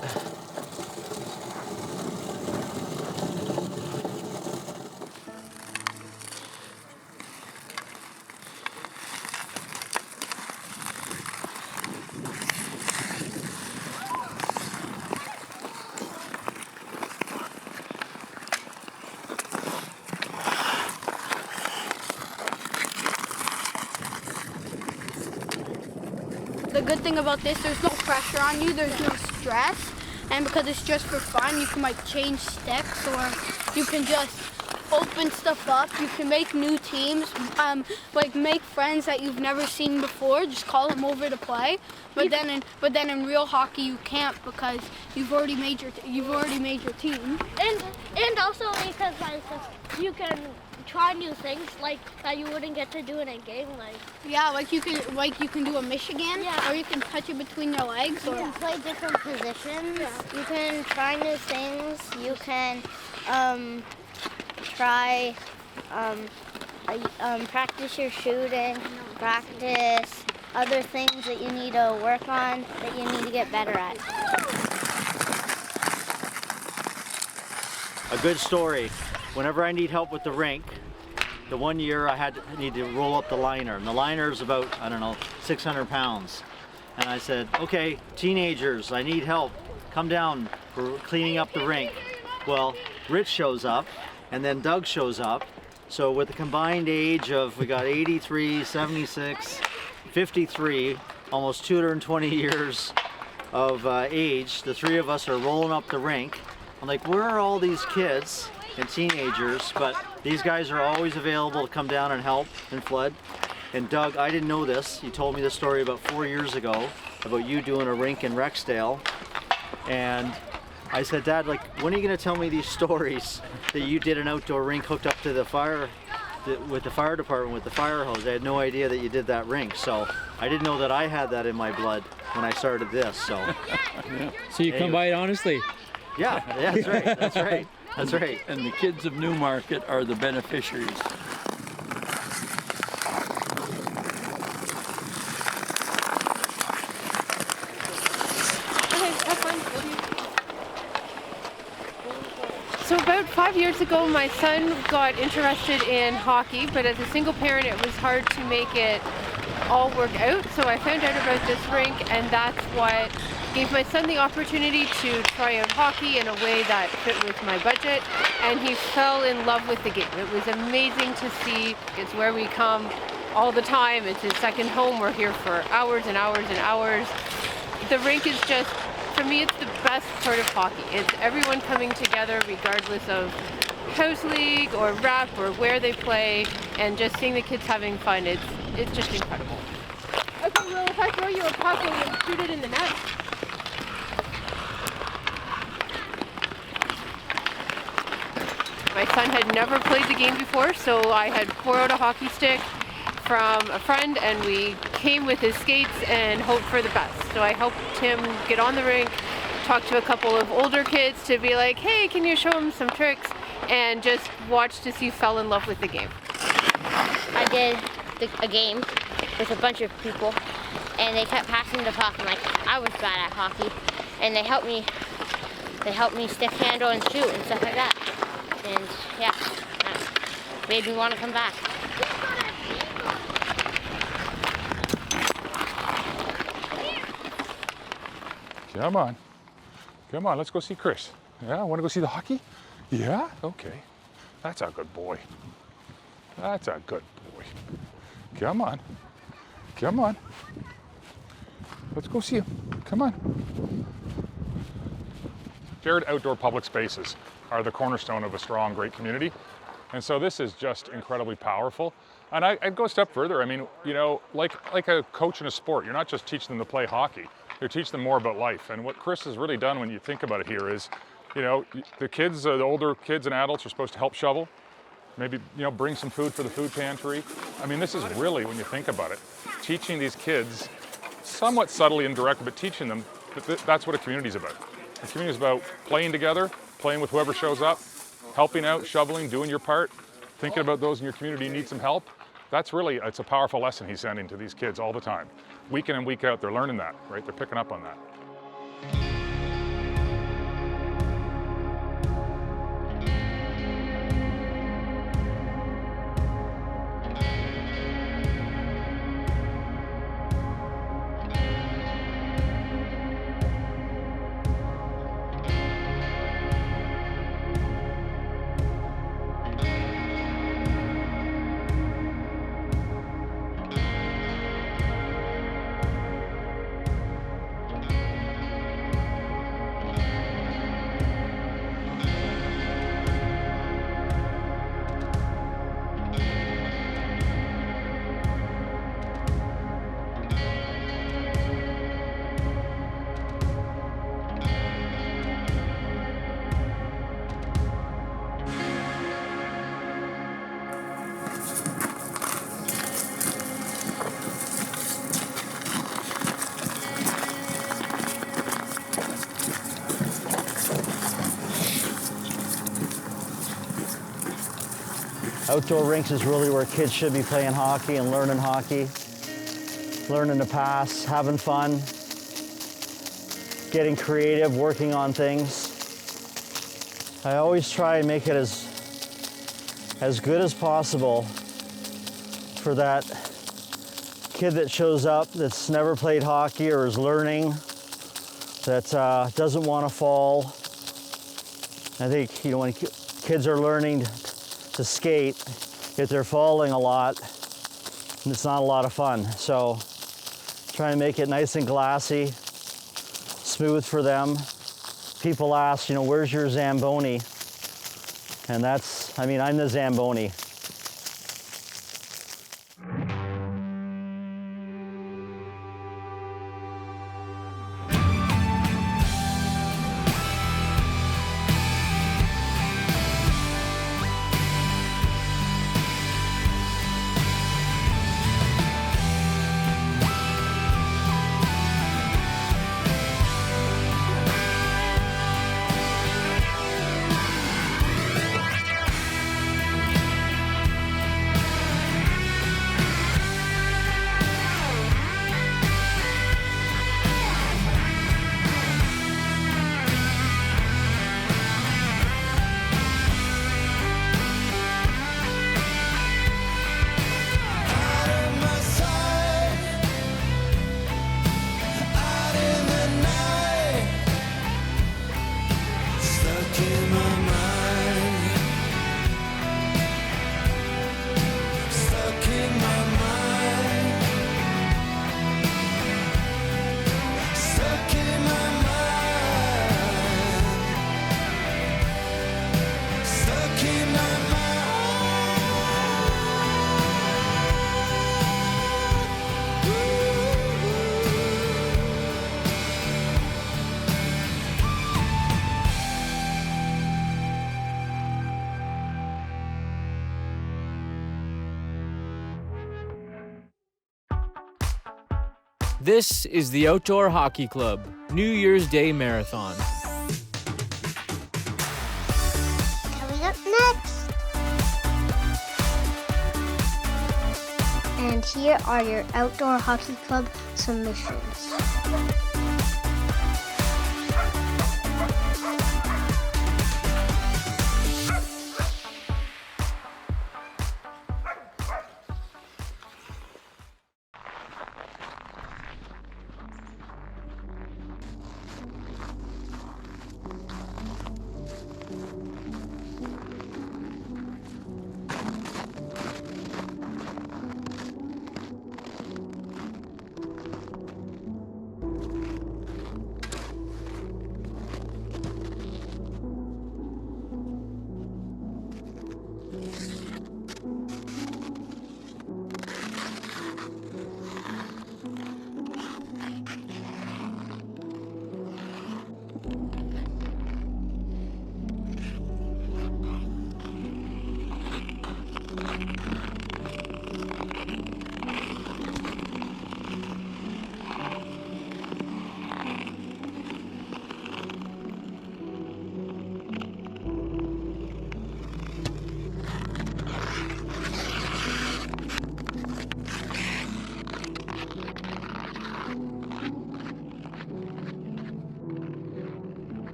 The good thing about this, there's no pressure on you, there's no stress, and because it's just for fun, you can like change sticks, or you can just open stuff up. You can make new teams, like make friends that you've never seen before. Just call them over to play. But then in real hockey, you can't because you've already made your team. And also because like you can try new things like that you wouldn't get to do in a game, like you can do a Michigan, or you can touch it between your legs. You can play different positions. Yeah. You can try new things. You can try practice your shooting, practice other things that you need to work on, that you need to get better at. A good story. Whenever I need help with the rink, the one year I need to roll up the liner, and the liner is about, I don't know, 600 pounds. And I said, okay, teenagers, I need help. Come down, we're cleaning up the rink. Well, Rich shows up, and then Doug shows up. So with the combined age of, we got 83, 76, 53, almost 220 years of age, the three of us are rolling up the rink. I'm like, where are all these kids and teenagers? But these guys are always available to come down and help and flood. And Doug, I didn't know this. You told me this story about 4 years ago about you doing a rink in Rexdale. And I said, Dad, like, when are you gonna tell me these stories that you did an outdoor rink hooked up to the fire, with the fire department with the fire hose? I had no idea that you did that rink. So I didn't know that I had that in my blood when I started this, so. Yeah. So you come by it honestly? Yeah, that's right, that's right. That's right. And the kids of Newmarket are the beneficiaries. So about 5 years ago, my son got interested in hockey, but as a single parent, it was hard to make it all work out. So I found out about this rink, and that's what gave my son the opportunity to try out hockey in a way that fit with my budget, and he fell in love with the game. It was amazing to see. It's where we come all the time. It's his second home. We're here for hours and hours and hours. The rink is just, for me, it's the best part of hockey. It's everyone coming together regardless of house league or rep or where they play, and just seeing the kids having fun, it's just incredible. Okay, well, if I throw you a puck, will you shoot it in the net? My son had never played the game before, so I had borrowed a hockey stick from a friend, and we came with his skates and hoped for the best. So I helped him get on the rink, talked to a couple of older kids to be like, hey, can you show him some tricks? And just watched as he fell in love with the game. I did a game with a bunch of people, and they kept passing the puck, and like I was bad at hockey, and they helped me stick handle and shoot and stuff like that. And yeah, that made me want to come back. Come on. Come on, let's go see Chris. Yeah, want to go see the hockey? Yeah? Okay. That's a good boy. That's a good boy. Come on. Come on. Let's go see him. Come on. Shared outdoor public spaces are the cornerstone of a strong, great community. And so this is just incredibly powerful. And I'd go a step further. I mean, you know, like a coach in a sport, you're not just teaching them to play hockey. You're teaching them more about life. And what Chris has really done when you think about it here is, you know, the kids, the older kids and adults are supposed to help shovel, maybe, you know, bring some food for the food pantry. I mean, this is really, when you think about it, teaching these kids, somewhat subtly and directly, but teaching them, that's what a community is about. A community is about playing together, playing with whoever shows up, helping out, shoveling, doing your part, thinking about those in your community who need some help. That's really, it's a powerful lesson he's sending to these kids all the time. Week in and week out, they're learning that, right? They're picking up on that. Outdoor rinks is really where kids should be playing hockey and learning hockey, learning to pass, having fun, getting creative, working on things. I always try and make it as good as possible for that kid that shows up that's never played hockey or is learning, that doesn't want to fall. I think, you know, when kids are learning to skate, if they're falling a lot, it's not a lot of fun. So try and make it nice and glassy, smooth for them. People ask, you know, where's your ZAMBONI? And that's, I mean, I'm the ZAMBONI. This is the Outdoor Hockey Club New Year's Day Marathon. Coming up next. And here are your Outdoor Hockey Club submissions.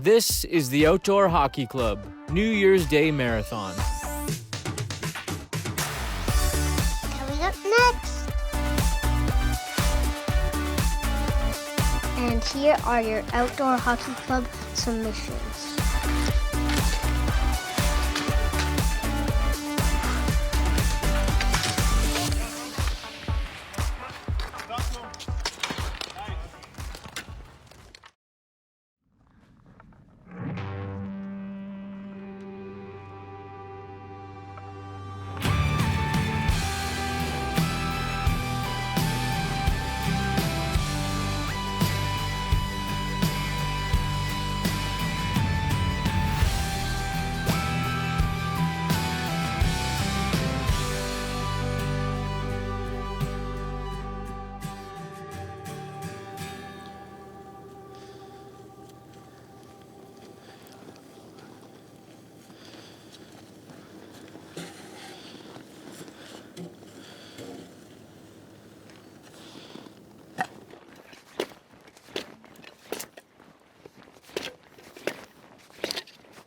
This is the Outdoor Hockey Club New Year's Day Marathon. Coming up next. And here are your Outdoor Hockey Club submissions.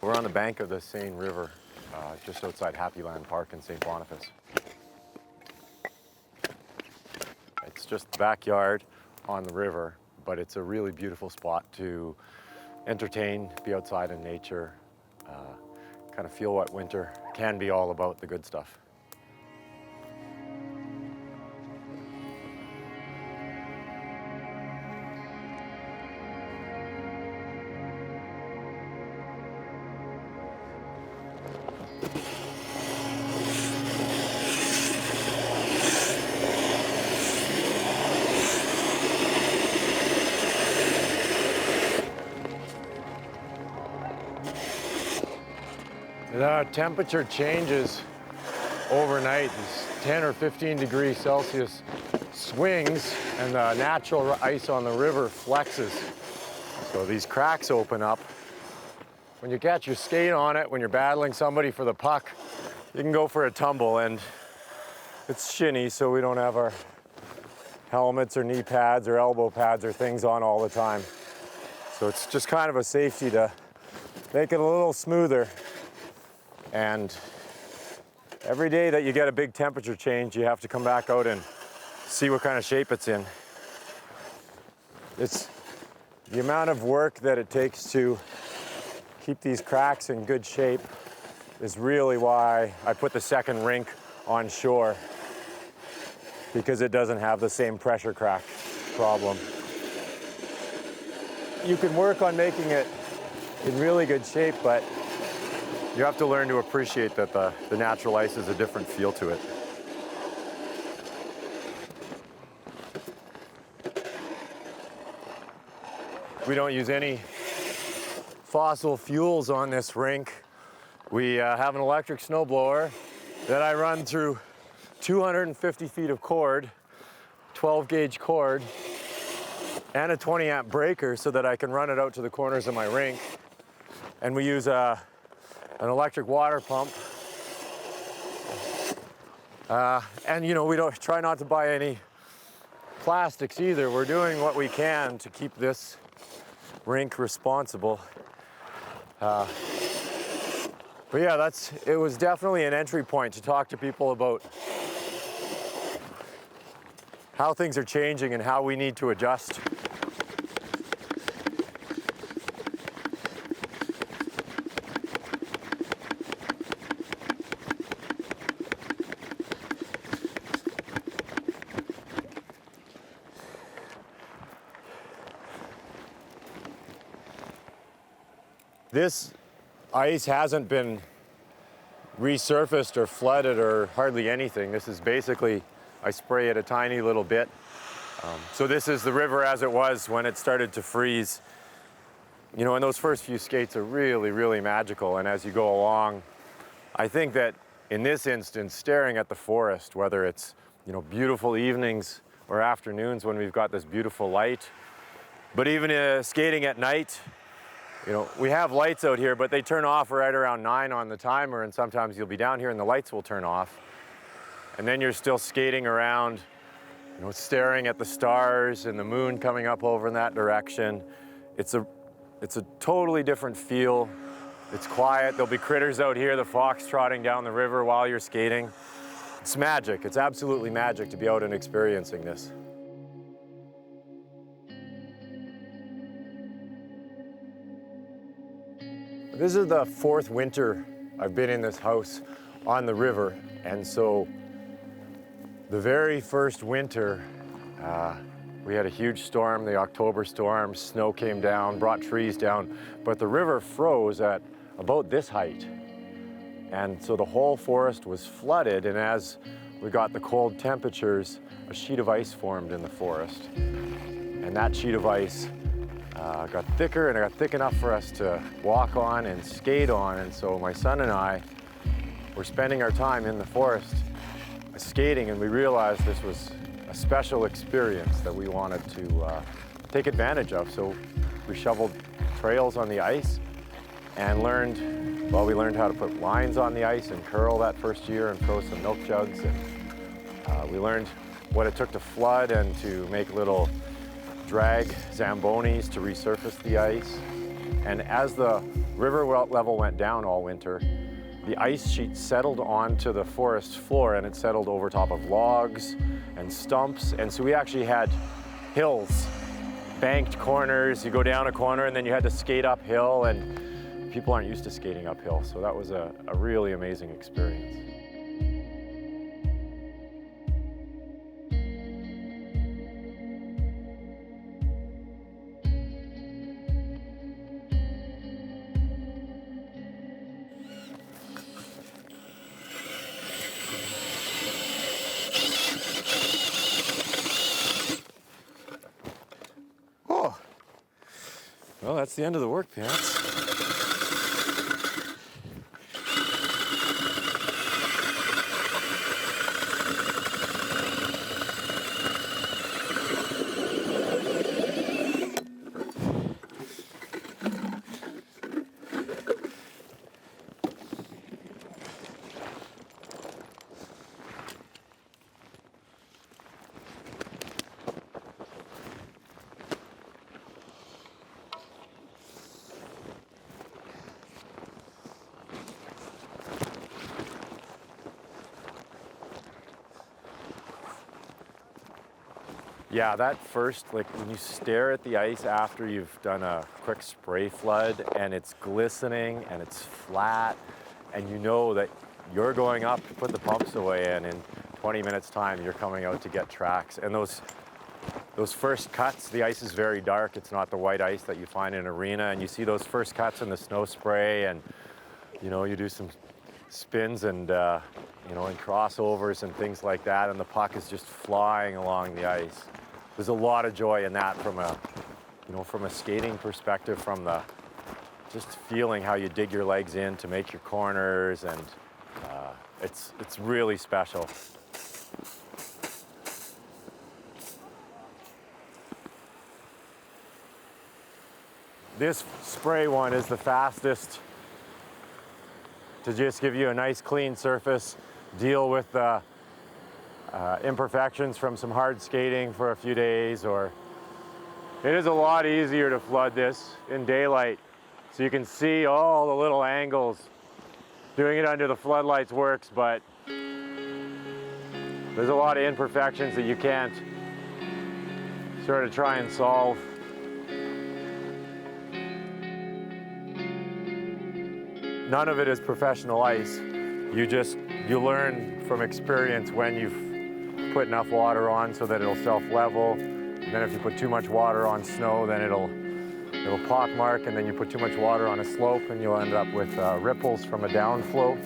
We're on the bank of the Seine River, just outside Happy Land Park in St. Boniface. It's just the backyard on the river, but it's a really beautiful spot to entertain, be outside in nature, kind of feel what winter can be all about, the good stuff. The temperature changes overnight. These 10 or 15 degrees Celsius swings, and the natural ice on the river flexes. So these cracks open up. When you catch your skate on it, when you're battling somebody for the puck, you can go for a tumble, and it's shinny, so we don't have our helmets or knee pads or elbow pads or things on all the time. So it's just kind of a safety to make it a little smoother. And every day that you get a big temperature change, you have to come back out and see what kind of shape it's in. It's the amount of work that it takes to keep these cracks in good shape is really why I put the second rink on shore, because it doesn't have the same pressure crack problem. You can work on making it in really good shape, but you have to learn to appreciate that the natural ice has a different feel to it. We don't use any fossil fuels on this rink. We have an electric snowblower that I run through 250 feet of cord, 12 gauge cord, and a 20 amp breaker so that I can run it out to the corners of my rink. And we use an electric water pump. And you know, we don't try not to buy any plastics either. We're doing what we can to keep this rink responsible. But yeah, it was definitely an entry point to talk to people about how things are changing and how we need to adjust. This ice hasn't been resurfaced or flooded or hardly anything. This is basically, I spray it a tiny little bit. So this is the river as it was when it started to freeze. You know, and those first few skates are really, really magical. And as you go along, I think that in this instance, staring at the forest, whether it's, you know, beautiful evenings or afternoons when we've got this beautiful light, but even skating at night, you know, we have lights out here, but they turn off right around 9 on the timer, and sometimes you'll be down here and the lights will turn off. And then you're still skating around, you know, staring at the stars and the moon coming up over in that direction. It's a totally different feel. It's quiet. There'll be critters out here, the fox trotting down the river while you're skating. It's magic. It's absolutely magic to be out and experiencing this. This is the 4th winter I've been in this house on the river, and so the very first winter, we had a huge storm, the October storm. Snow came down, brought trees down, but the river froze at about this height. And so the whole forest was flooded, and as we got the cold temperatures, a sheet of ice formed in the forest. And that sheet of ice got thicker, and it got thick enough for us to walk on and skate on. And so my son and I were spending our time in the forest skating, and we realized this was a special experience that we wanted to take advantage of. So we shoveled trails on the ice and learned how to put lines on the ice and curl that first year and throw some milk jugs. And we learned what it took to flood and to make little drag ZAMBONIs to resurface the ice. And as the river level went down all winter, the ice sheet settled onto the forest floor, and it settled over top of logs and stumps. And so we actually had hills, banked corners. You go down a corner and then you had to skate uphill, and people aren't used to skating uphill. So that was a really amazing experience. Well, that's the end of the work pants. Yeah, that first, like when you stare at the ice after you've done a quick spray flood and it's glistening and it's flat and you know that you're going up to put the pumps away and in 20 minutes time you're coming out to get tracks. And those first cuts, the ice is very dark. It's not the white ice that you find in an arena, and you see those first cuts in the snow spray, and you know, you do some spins and you know, and crossovers and things like that, and the puck is just flying along the ice. There's a lot of joy in that from a, you know, from a skating perspective, from the just feeling how you dig your legs in to make your corners, and it's really special. This spray one is the fastest to just give you a nice clean surface, deal with the imperfections from some hard skating for a few days, or it is a lot easier to flood this in daylight so you can see all the little angles. Doing it under the floodlights works, but there's a lot of imperfections that you can't sort of try and solve. None of it is professional ice. You learn from experience when you've put enough water on so that it'll self-level. And then if you put too much water on snow, then it'll pockmark, and then you put too much water on a slope and you'll end up with ripples from a downflow.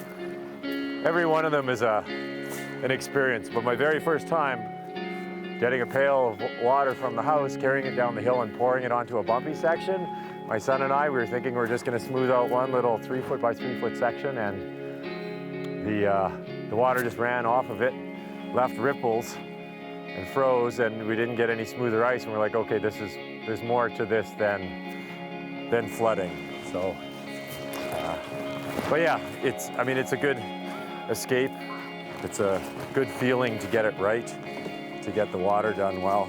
Every one of them is an experience, but my very first time getting a pail of water from the house, carrying it down the hill and pouring it onto a bumpy section, my son and I, we were thinking we were just gonna smooth out one little 3-foot by 3-foot section, and the water just ran off of it, left ripples and froze, and we didn't get any smoother ice, and we're like, okay, there's more to this than flooding. So, but yeah, it's a good escape. It's a good feeling to get it right, to get the water done well.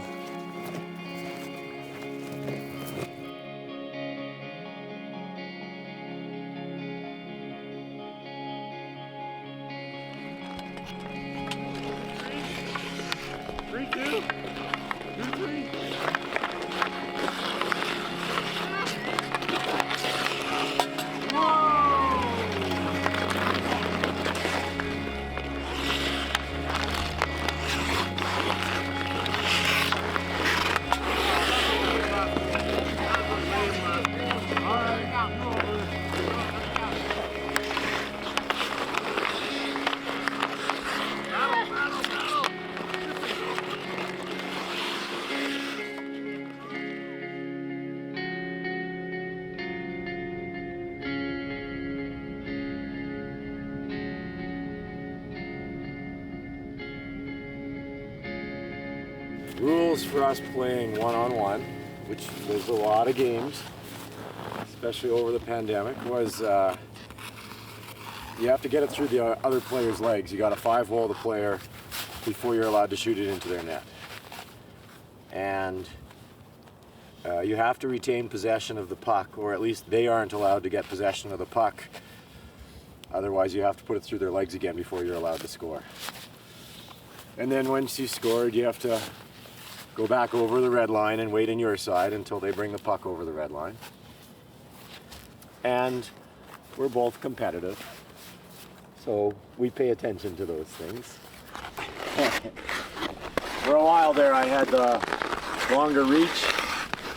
Rules for us playing one-on-one, which there's a lot of games, especially over the pandemic, was you have to get it through the other player's legs. You got to 5-hole the player before you're allowed to shoot it into their net. And You have to retain possession of the puck, or at least they aren't allowed to get possession of the puck. Otherwise, you have to put it through their legs again before you're allowed to score. And then once you've scored, you have to go back over the red line and wait on your side until they bring the puck over the red line. And we're both competitive, so we pay attention to those things. For a while there, I had the longer reach,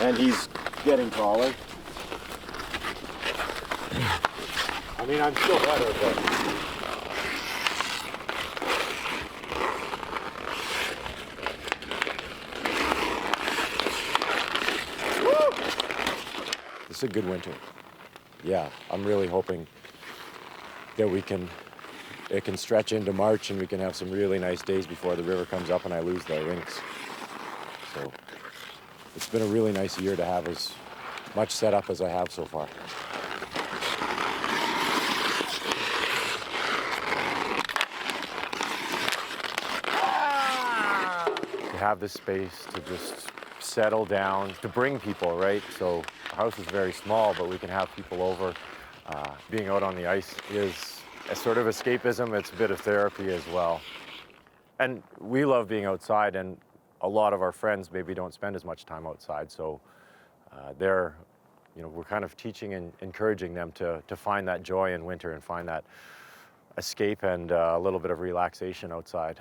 and he's getting taller. I mean, I'm still better, but... It's a good winter. Yeah, I'm really hoping that it can stretch into March and we can have some really nice days before the river comes up and I lose the rinks. So it's been a really nice year to have as much set up as I have so far. To have this space to just settle down, to bring people, right? So our house is very small, but we can have people over. Being out on the ice is a sort of escapism. It's a bit of therapy as well. And we love being outside, and a lot of our friends maybe don't spend as much time outside. So we're kind of teaching and encouraging them to find that joy in winter and find that escape and a little bit of relaxation outside.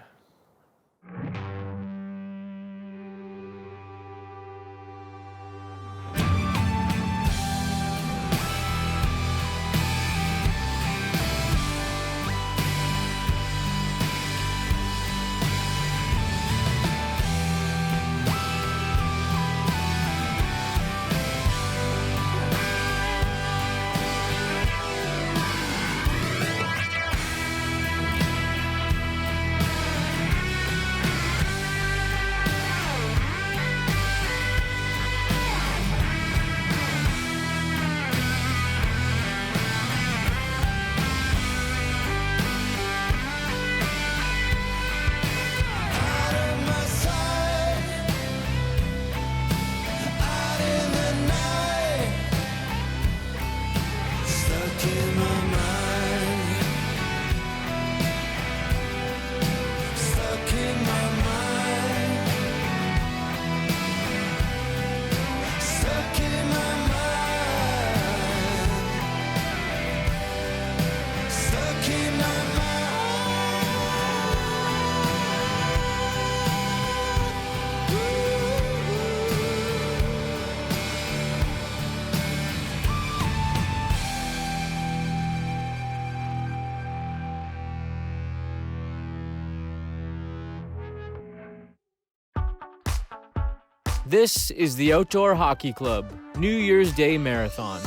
This is the Outdoor Hockey Club New Year's Day Marathon.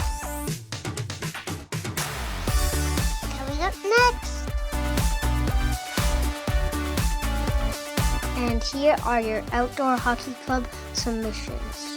Coming up next. And here are your Outdoor Hockey Club submissions.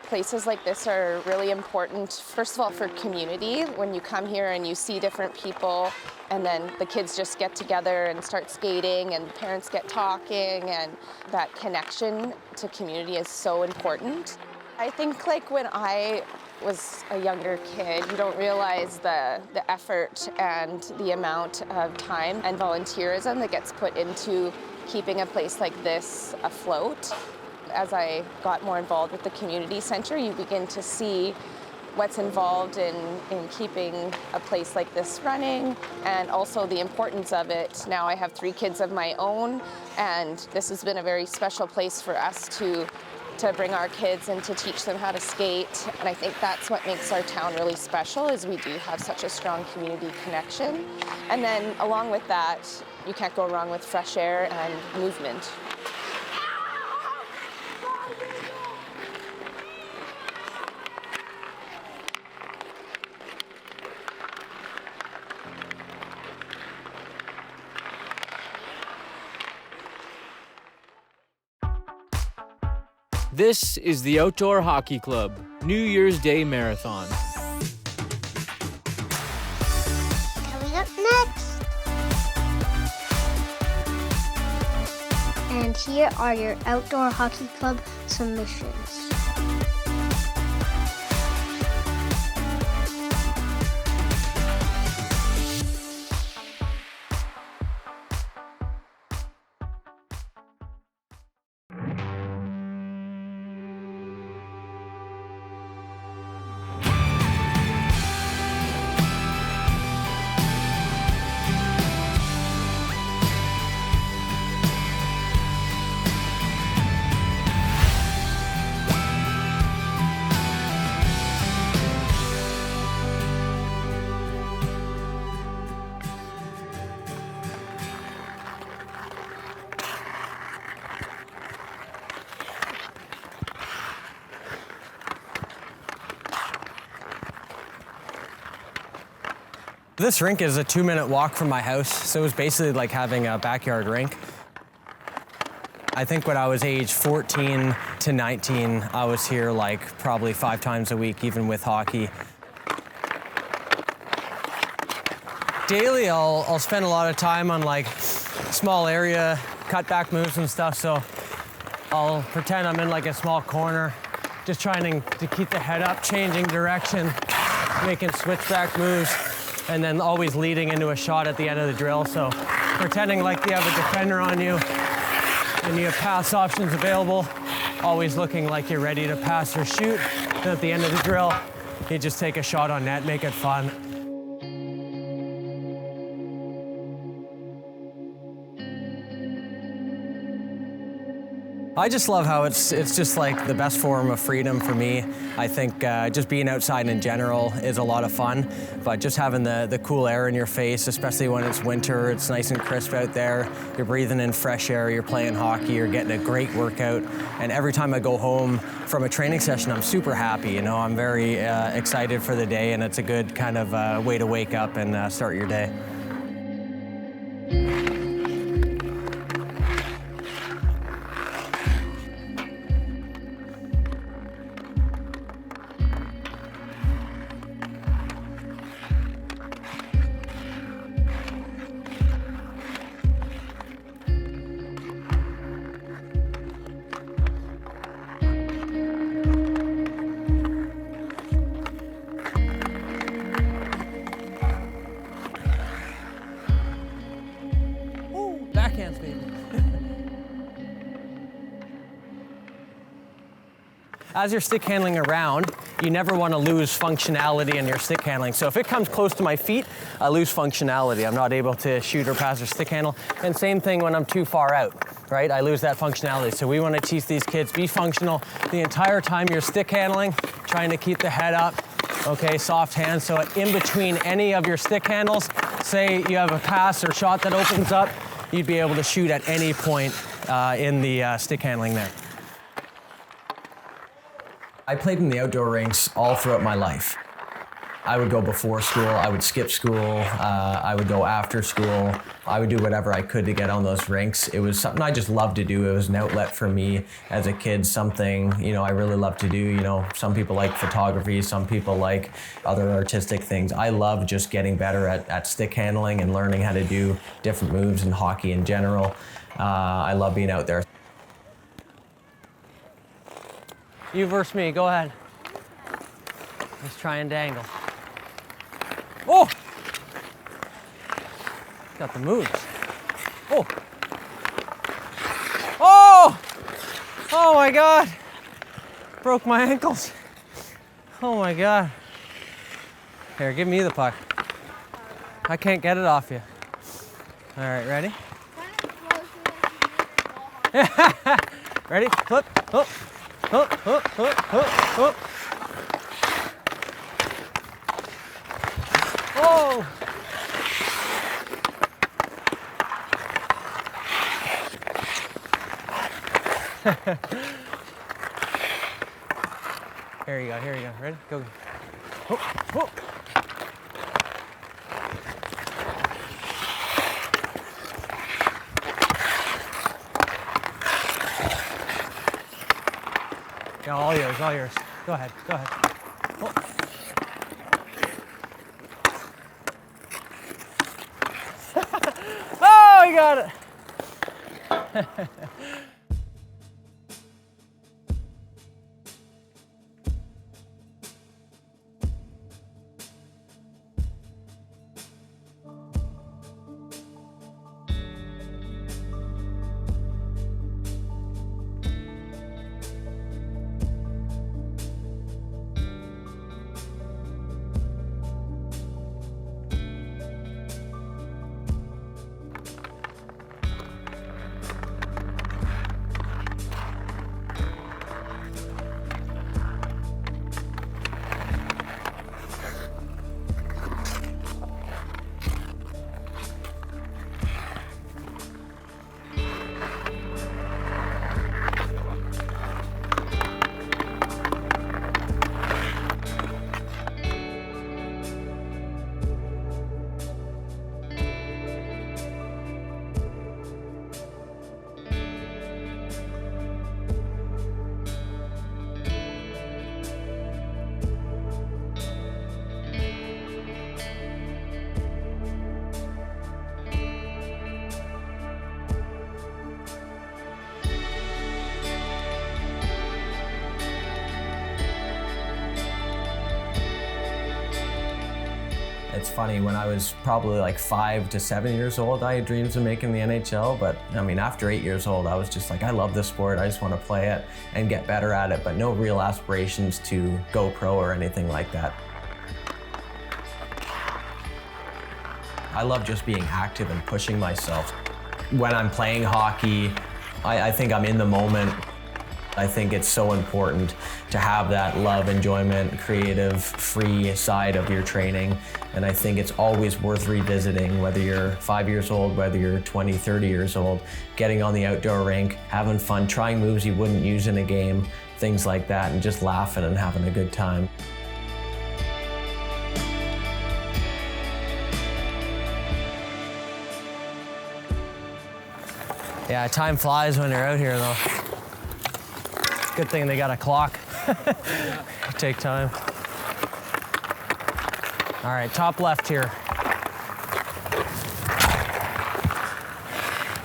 Places like this are really important, first of all, for community. When you come here and you see different people, and then the kids just get together and start skating, and the parents get talking, and that connection to community is so important. I think like when I was a younger kid, you don't realize the effort and the amount of time and volunteerism that gets put into keeping a place like this afloat. As I got more involved with the community center, you begin to see what's involved in keeping a place like this running, and also the importance of it. Now I have 3 kids of my own, and this has been a very special place for us to bring our kids and to teach them how to skate. And I think that's what makes our town really special, is we do have such a strong community connection. And then along with that, you can't go wrong with fresh air and movement. This is the Outdoor Hockey Club New Year's Day Marathon. And here are your outdoor hockey club submissions. This rink is a 2-minute walk from my house, so it was basically like having a backyard rink. I think when I was age 14 to 19, I was here like probably 5 times a week, even with hockey. Daily, I'll spend a lot of time on like small area cutback moves and stuff, so I'll pretend I'm in like a small corner, just trying to keep the head up, changing direction, making switchback moves, and then always leading into a shot at the end of the drill. So pretending like you have a defender on you and you have pass options available, always looking like you're ready to pass or shoot. And at the end of the drill, you just take a shot on net, make it fun. I just love how it's just like the best form of freedom for me. I think just being outside in general is a lot of fun, but just having the cool air in your face, especially when it's winter, it's nice and crisp out there, you're breathing in fresh air, you're playing hockey, you're getting a great workout, and every time I go home from a training session, I'm super happy, you know, I'm very excited for the day, and it's a good kind of way to wake up and start your day. Backhands, baby. As you're stick handling around, you never want to lose functionality in your stick handling. So if it comes close to my feet, I lose functionality. I'm not able to shoot or pass or stick handle. And same thing when I'm too far out, right? I lose that functionality. So we want to teach these kids, be functional the entire time you're stick handling, trying to keep the head up. Okay, soft hands. So in between any of your stick handles, say you have a pass or shot that opens up, you'd be able to shoot at any point in the stick handling there. I played in the outdoor rinks all throughout my life. I would go before school, I would skip school, I would go after school. I would do whatever I could to get on those rinks. It was something I just loved to do. It was an outlet for me as a kid, something, you know, I really loved to do. You know, some people like photography, some people like other artistic things. I love just getting better at stick handling and learning how to do different moves in hockey in general. I love being out there. You versus me, go ahead. Let's try and dangle. Oh! Got the moves. Oh! Oh! Oh my God! Broke my ankles. Oh my God. Here, give me the puck. I can't get it off you. All right, ready? Ready? Flip. Oh. Oh, oh, oh, oh, oh. Oh! Here you go, here you go. Ready? Go. Oh, oh. Yeah, all yours, all yours. Go ahead, go ahead. Oh. Oh, you got it. It's funny, when I was probably like 5 to 7 years old, I had dreams of making the NHL, but I mean, after 8 years old, I was just like, I love this sport, I just want to play it and get better at it, but no real aspirations to go pro or anything like that. I love just being active and pushing myself. When I'm playing hockey, I think I'm in the moment. I think it's so important to have that love, enjoyment, creative, free side of your training. And I think it's always worth revisiting, whether you're 5 years old, whether you're 20, 30 years old, getting on the outdoor rink, having fun, trying moves you wouldn't use in a game, things like that, and just laughing and having a good time. Yeah, time flies when you're out here though. Good thing they got a clock. Take time. All right, top left here.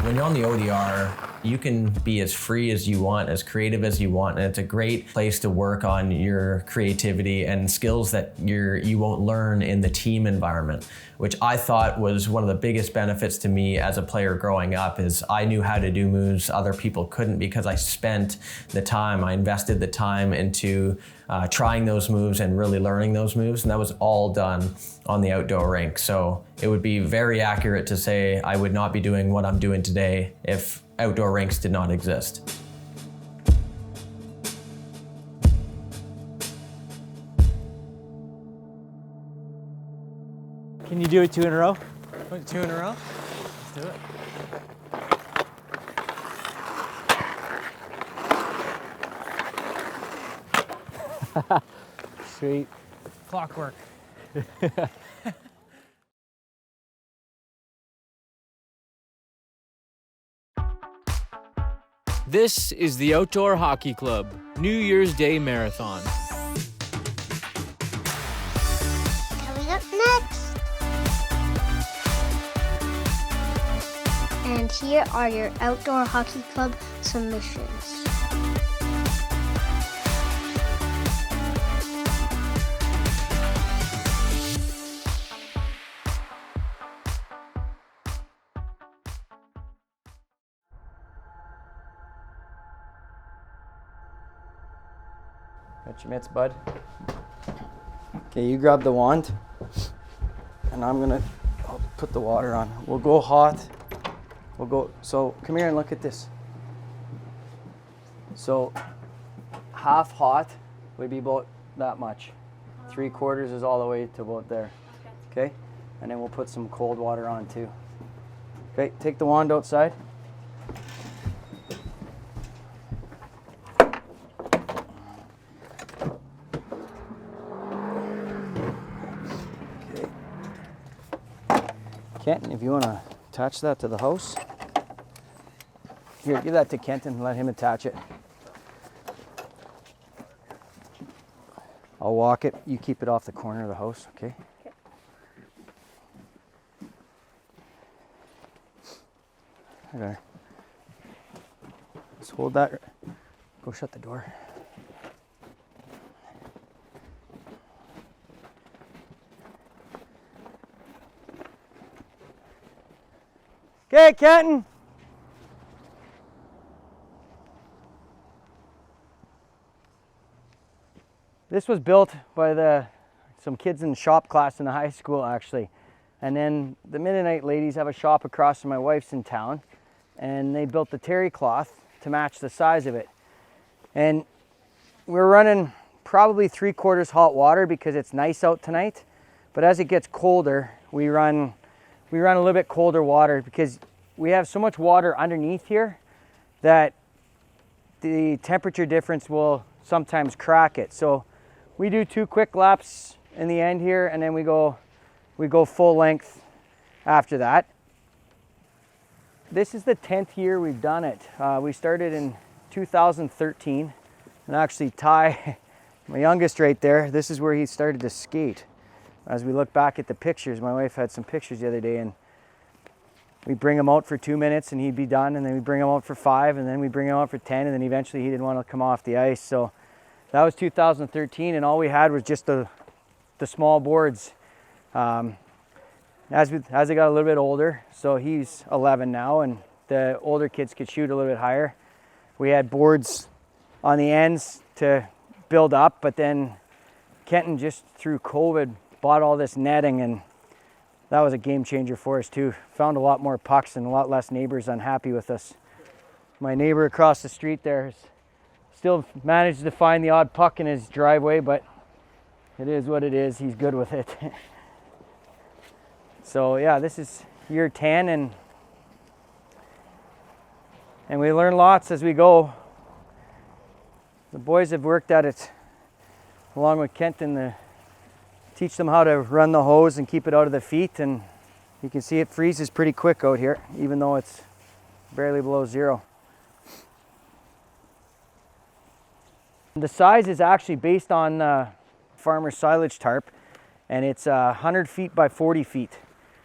When you're on the ODR, you can be as free as you want, as creative as you want, and it's a great place to work on your creativity and skills that you won't learn in the team environment, which I thought was one of the biggest benefits to me as a player growing up. Is I knew how to do moves other people couldn't because I spent the time, I invested the time into trying those moves and really learning those moves, and that was all done on the outdoor rink. So it would be very accurate to say I would not be doing what I'm doing today if outdoor rinks did not exist. Can you do it 2 in a row? 2 in a row? Let's do it. Sweet. Clockwork. This is the Outdoor Hockey Club New Year's Day Marathon. Coming up next. And here are your Outdoor Hockey Club submissions. Got your mitts, bud. Okay, you grab the wand, and I'll put the water on. We'll go hot. So come here and look at this. So half hot would be about that much. 3/4 is all the way to about there. Okay? And then we'll put some cold water on too. Okay, take the wand outside. Kenton, if you want to attach that to the house. Here, give that to Kenton and let him attach it. I'll walk it. You keep it off the corner of the house, okay? Okay. Just hold that. Go shut the door. Okay, Kenton. This was built by some kids in the shop class in the high school, actually. And then the Mennonite ladies have a shop across from my wife's in town, and they built the terry cloth to match the size of it. And we're running probably 3/4 hot water because it's nice out tonight. But as it gets colder, we run a little bit colder water because we have so much water underneath here that the temperature difference will sometimes crack it. So we do 2 quick laps in the end here, and then we go full length after that. This is the 10th year we've done it. We started in 2013, and actually Ty, my youngest right there, this is where he started to skate. As we look back at the pictures, my wife had some pictures the other day, and we bring him out for 2 minutes and he'd be done, and then we bring him out for 5, and then we bring him out for 10, and then eventually he didn't want to come off the ice. So that was 2013, and all we had was just the small boards. as they got a little bit older, so he's 11 now, and the older kids could shoot a little bit higher. We had boards on the ends to build up, but then Kenton just through COVID bought all this netting, and that was a game changer for us too. Found a lot more pucks and a lot less neighbors unhappy with us. My neighbor across the street there has still managed to find the odd puck in his driveway, but it is what it is. He's good with it. So yeah, this is year 10, and we learn lots as we go. The boys have worked at it along with Kenton to teach them how to run the hose and keep it out of the feet, and you can see it freezes pretty quick out here, even though it's barely below zero. The size is actually based on farmer's silage tarp, and it's 100 feet by 40 feet.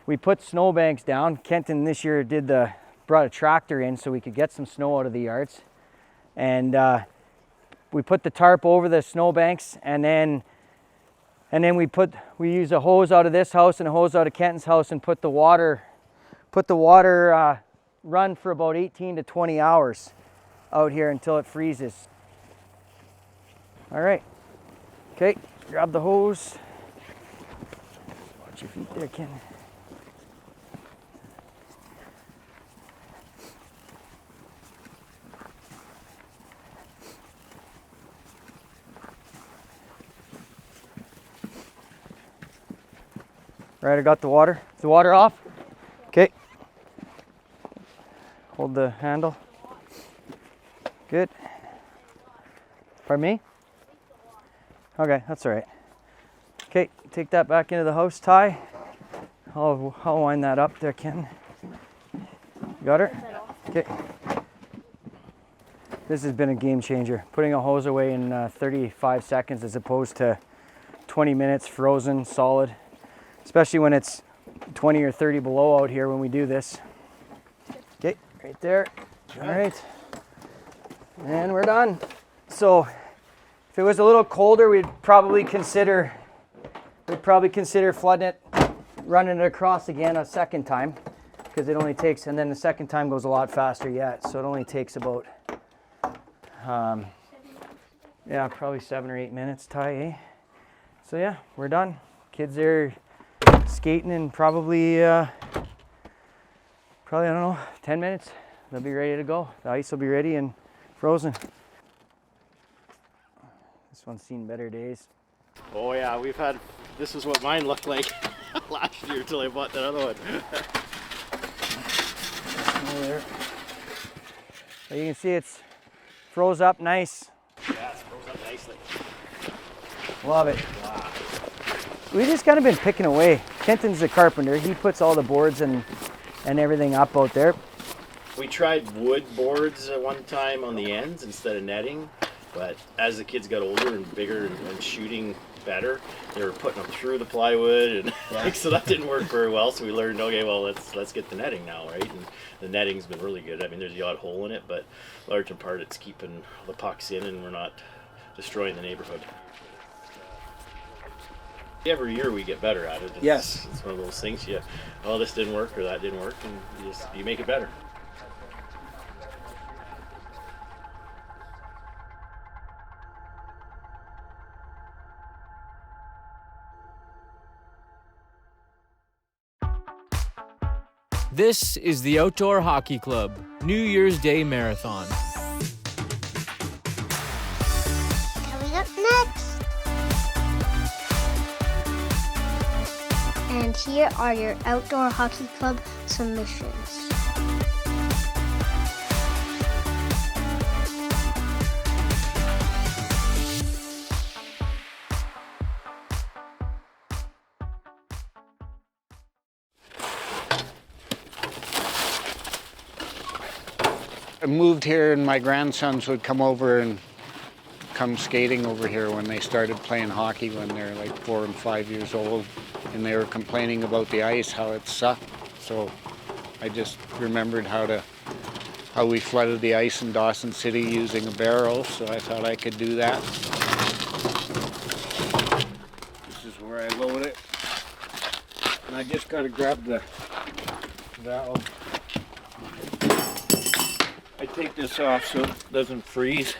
We put snowbanks down. Kenton this year brought a tractor in so we could get some snow out of the yards, and we put the tarp over the snowbanks, and then we use a hose out of this house and a hose out of Kenton's house, and put the water run for about 18 to 20 hours out here until it freezes. All right, okay, grab the hose. Watch your feet there, Ken. All right, I got the water. Is the water off? Okay. Hold the handle. Good. Pardon me? Okay, that's all right. Okay, take that back into the house tie. I'll wind that up there, Ken. Got her? Okay. This has been a game changer. Putting a hose away in 35 seconds as opposed to 20 minutes frozen, solid. Especially when it's 20 or 30 below out here when we do this. Okay, right there. All right. And we're done. So if it was a little colder, we'd probably consider flooding it, running it across again a second time, because it only takes, and then the second time goes a lot faster yet. So it only takes about, yeah, probably 7 or 8 minutes, Ty, eh? So yeah, we're done. Kids are skating in probably, I don't know, 10 minutes. They'll be ready to go. The ice will be ready and frozen. This one's seen better days. Oh yeah, this is what mine looked like last year until I bought that other one. There. But you can see it's froze up nice. Yeah, it's froze up nicely. Love it. Wow. We just kind of been picking away. Kenton's the carpenter. He puts all the boards and everything up out there. We tried wood boards at one time on the ends instead of netting, but as the kids got older and bigger and shooting better, they were putting them through the plywood, and so that didn't work very well. So we learned, okay, well let's get the netting now, right? And the netting's been really good. I mean, there's the odd hole in it, but large in part it's keeping the pucks in, and we're not destroying the neighborhood. Every year we get better at it. Yes. It's one of those things. Oh, this didn't work or that didn't work, and you make it better. This is the Outdoor Hockey Club New Year's Day Marathon. Coming up next. And here are your Outdoor Hockey Club submissions. I moved here and my grandsons would come over and come skating over here when they started playing hockey when they're like 4 and 5 years old, and they were complaining about the ice, how it sucked. So I just remembered how we flooded the ice in Dawson City using a barrel, so I thought I could do that. This is where I load it. And I just got to grab the valve. I take this off so it doesn't freeze.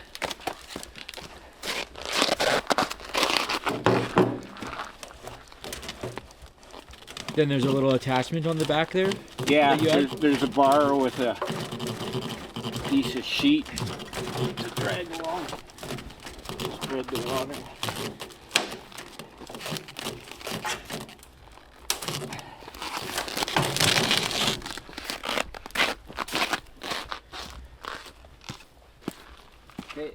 Then there's a little attachment on the back there? Yeah, there's a bar with a piece of sheet to drag along. Spread the water. Okay,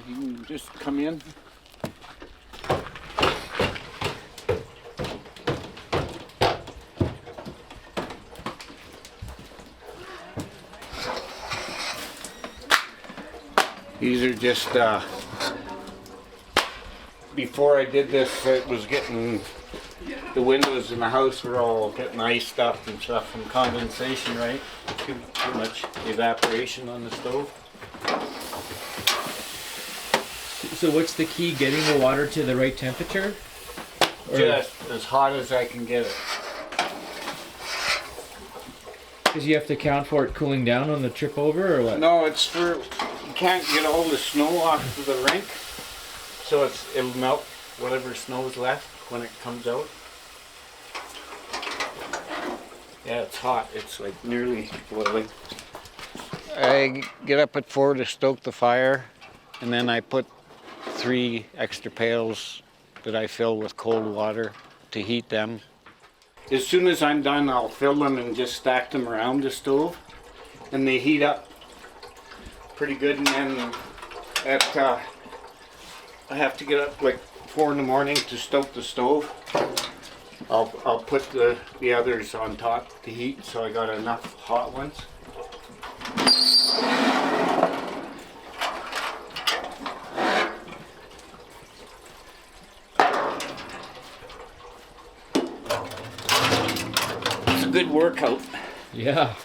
you can just come in. These are just, before I did this, it was getting, the windows in the house were all getting iced up and stuff from condensation, right? Too much evaporation on the stove. So what's the key? Getting the water to the right temperature? Or Just as hot as I can get it. because you have to account for it cooling down on the trip over, or what? No, it's for, you can't get all the snow off of the rink, so it'll melt whatever snow's left when it comes out. Yeah, it's hot. It's like nearly boiling. I get up at 4 to stoke the fire, and then I put 3 extra pails that I fill with cold water to heat them. As soon as I'm done, I'll fill them and just stack them around the stove, and they heat up pretty good. And then I have to get up like 4 in the morning to stoke the stove. I'll put the others on top to heat, so I got enough hot ones. It's a good workout. Yeah.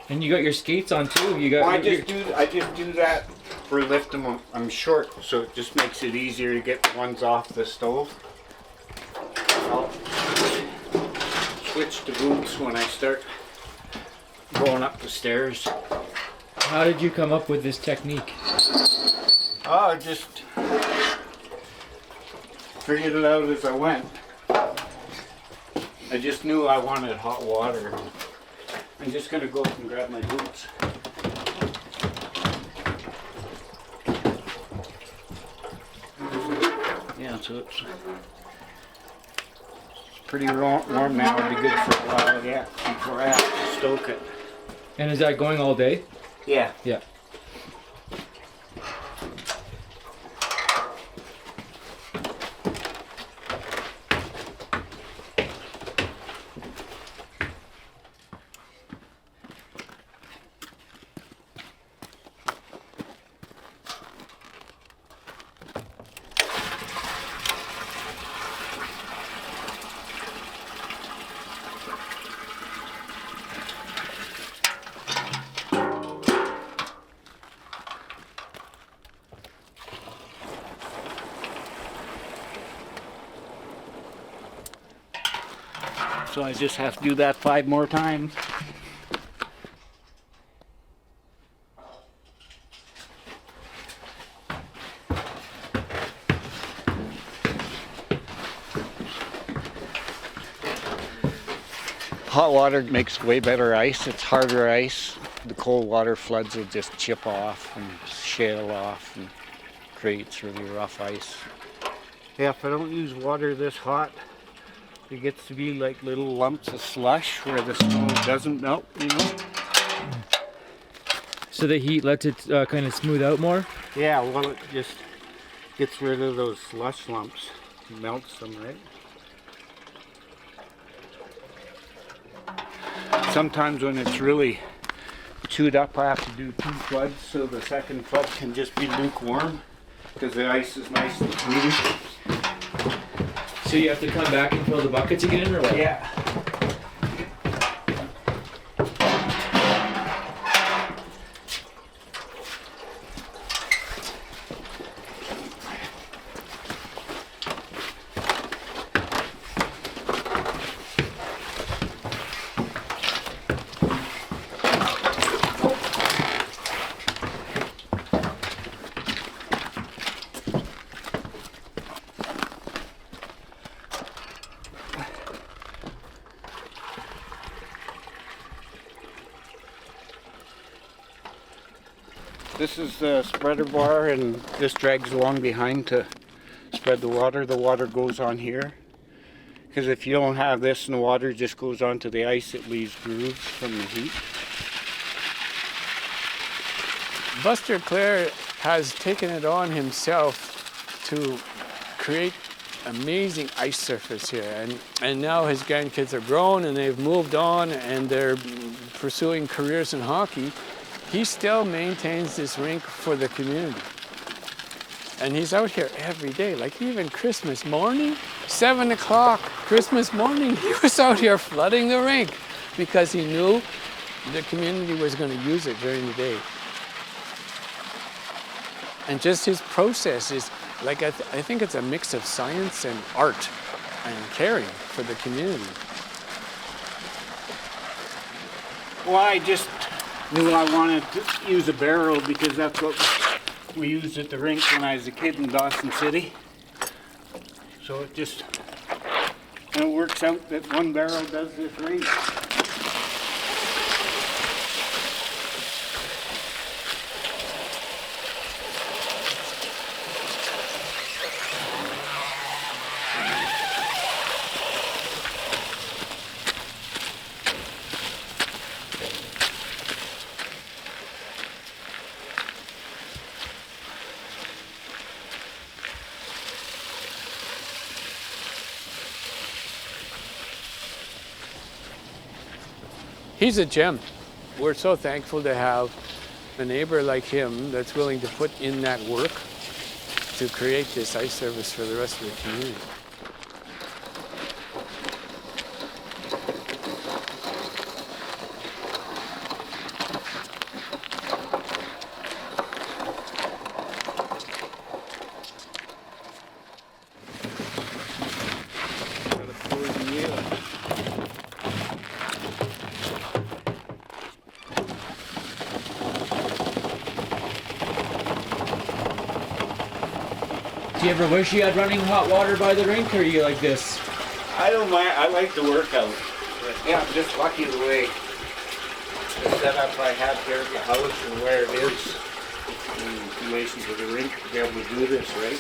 And you got your skates on too. You got. Well, I just do that for lifting. I'm short, so it just makes it easier to get ones off the stove. I'll switch to boots when I start going up the stairs. How did you come up with this technique? Oh, I just figured it out as I went. I just knew I wanted hot water. I'm just gonna go up and grab my boots. Yeah, so it's pretty warm now. It'll be good for a while, yeah, before I have to stoke it. And is that going all day? Yeah. Yeah. So I just have to do that 5 more times. Hot water makes way better ice. It's harder ice. The cold water floods will just chip off and shale off and creates really rough ice. Yeah, if I don't use water this hot, it gets to be like little lumps of slush where the snow doesn't melt, you know? So the heat lets it kind of smooth out more? Yeah, well, it just gets rid of those slush lumps. It melts them, right? Sometimes when it's really chewed up, I have to do 2 floods, so the second flood can just be lukewarm because the ice is nice and smooth. So you have to come back and fill the buckets again, or what? Yeah. This is the spreader bar, and this drags along behind to spread the water. The water goes on here. Because if you don't have this and the water just goes onto the ice, it leaves grooves from the heat. Buster Clare has taken it on himself to create amazing ice surface here, and now his grandkids are grown and they've moved on and they're pursuing careers in hockey. He still maintains this rink for the community. And he's out here every day, like even Christmas morning, 7 o'clock, Christmas morning, he was out here flooding the rink because he knew the community was going to use it during the day. And just his process is, like, I think it's a mix of science and art and caring for the community. Well, I just knew I wanted to use a barrel because that's what we used at the rink when I was a kid in Dawson City. So it works out that one barrel does this rink. He's a gem. We're so thankful to have a neighbor like him that's willing to put in that work to create this ice service for the rest of the community. Do you ever wish you had running hot water by the rink, or are you like this? I don't mind. I like the workout. Yeah, I'm just lucky the way the setup I have here at the house and where it is in relation to the rink to be able to do this, right?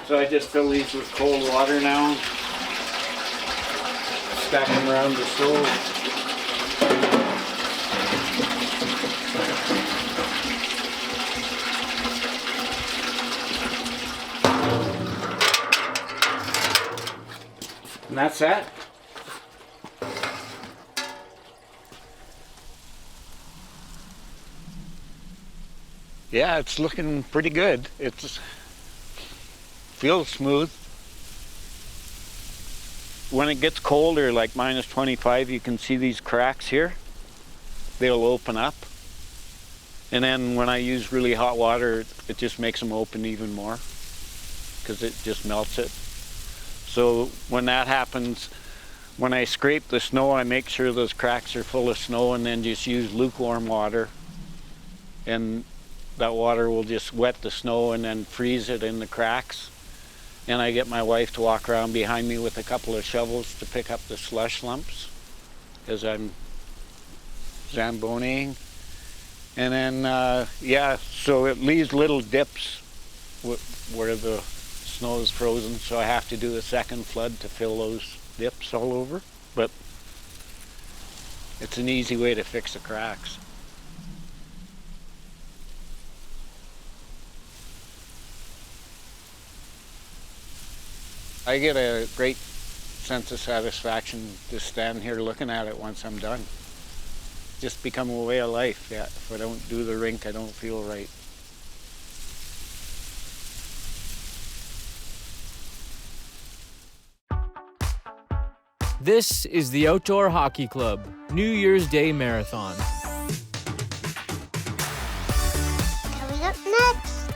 So I just fill these with cold water now, stack them around the stove. And that's that. Yeah, it's looking pretty good. It feels smooth. When it gets colder, like minus 25, you can see these cracks here. They'll open up. And then when I use really hot water, it just makes them open even more because it just melts it. So when that happens, when I scrape the snow, I make sure those cracks are full of snow and then just use lukewarm water. And that water will just wet the snow and then freeze it in the cracks. And I get my wife to walk around behind me with a couple of shovels to pick up the slush lumps as I'm ZAMBONIing. And then, yeah, so it leaves little dips where the snow is frozen, so I have to do a second flood to fill those dips all over. But it's an easy way to fix the cracks. I get a great sense of satisfaction just standing here looking at it once I'm done. Just become a way of life. Yeah, if I don't do the rink, I don't feel right. This is the Outdoor Hockey Club New Year's Day Marathon. Coming up next.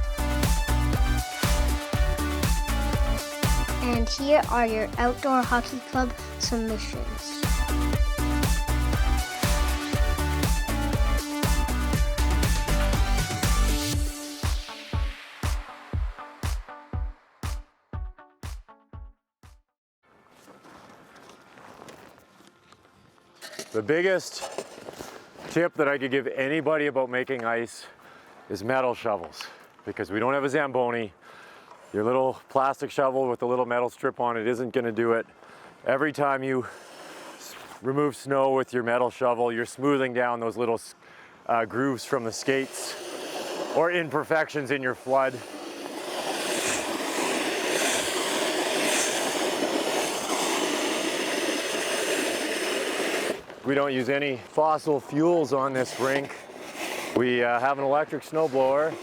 And here are your Outdoor Hockey Club submissions. The biggest tip that I could give anybody about making ice is metal shovels, because we don't have a ZAMBONI. Your little plastic shovel with a little metal strip on it isn't going to do it. Every time you remove snow with your metal shovel, you're smoothing down those little grooves from the skates or imperfections in your flood. We don't use any fossil fuels on this rink. We have an electric snowblower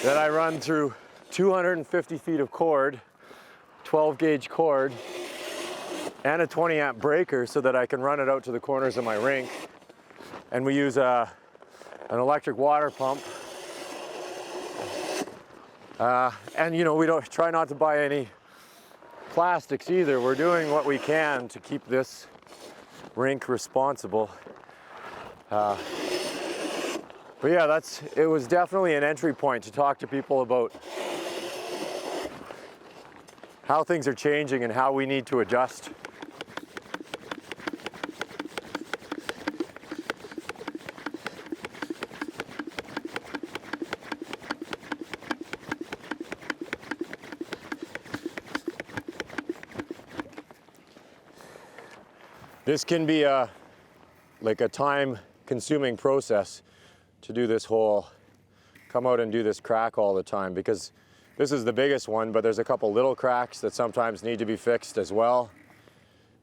that I run through 250 feet of cord, 12 gauge cord, and a 20 amp breaker so that I can run it out to the corners of my rink. And we use an electric water pump. And you know, we don't try not to buy any plastics either. We're doing what we can to keep this rink responsible. But yeah, it was definitely an entry point to talk to people about how things are changing and how we need to adjust. This can be like a time-consuming process to do this whole, come out and do this crack all the time, because this is the biggest one, but there's a couple little cracks that sometimes need to be fixed as well.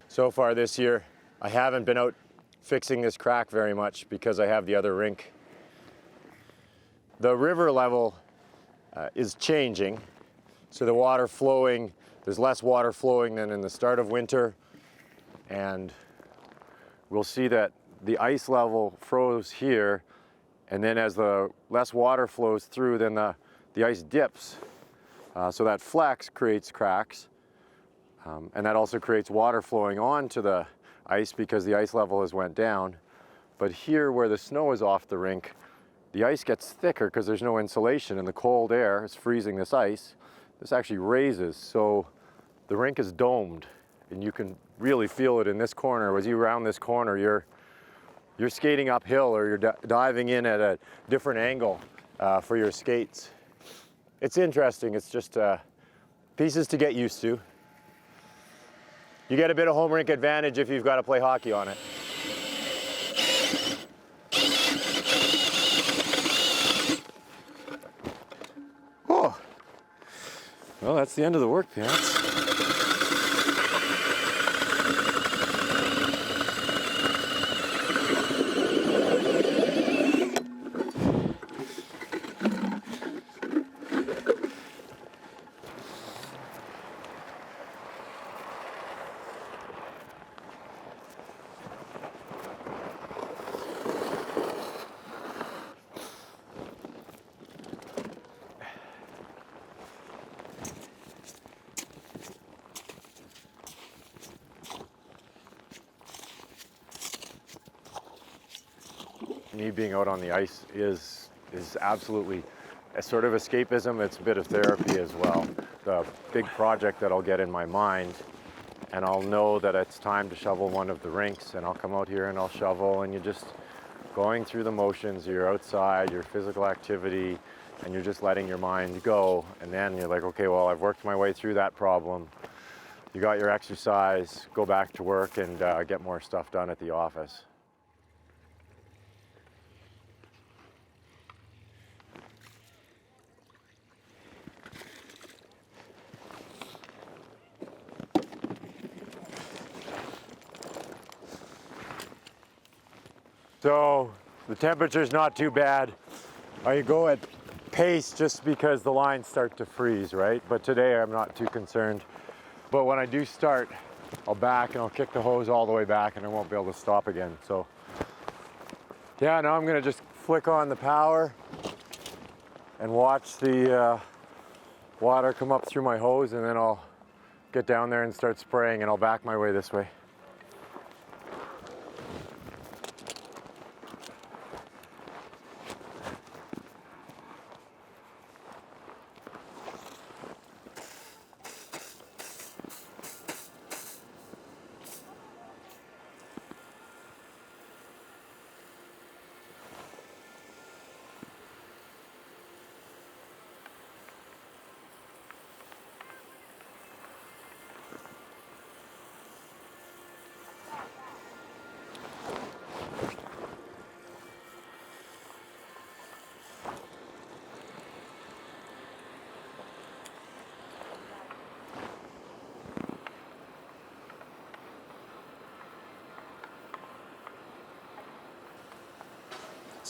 So far this year, I haven't been out fixing this crack very much because I have the other rink. The river level is changing, so the water flowing, there's less water flowing than in the start of winter, and we'll see that the ice level froze here, and then as the less water flows through, then the ice dips. So that flex creates cracks, and that also creates water flowing onto the ice because the ice level has went down. But here where the snow is off the rink, the ice gets thicker because there's no insulation, and the cold air is freezing this ice. This actually raises, so the rink is domed, and you can really feel it in this corner. As you round this corner, you're skating uphill, or you're diving in at a different angle for your skates. It's interesting. It's just pieces to get used to. You get a bit of home rink advantage if you've got to play hockey on it. Oh, well, that's the end of the work pants. Me being out on the ice is absolutely a sort of escapism. It's a bit of therapy as well. The big project that I'll get in my mind, and I'll know that it's time to shovel one of the rinks, and I'll come out here and I'll shovel, and you're just going through the motions. You're outside, your physical activity, and you're just letting your mind go. And then you're like, okay, well, I've worked my way through that problem. You got your exercise, go back to work and get more stuff done at the office. So the temperature's not too bad. I go at pace just because the lines start to freeze, right? But today I'm not too concerned. But when I do start, I'll back and I'll kick the hose all the way back and I won't be able to stop again. So yeah, now I'm gonna just flick on the power and watch the water come up through my hose, and then I'll get down there and start spraying, and I'll back my way this way.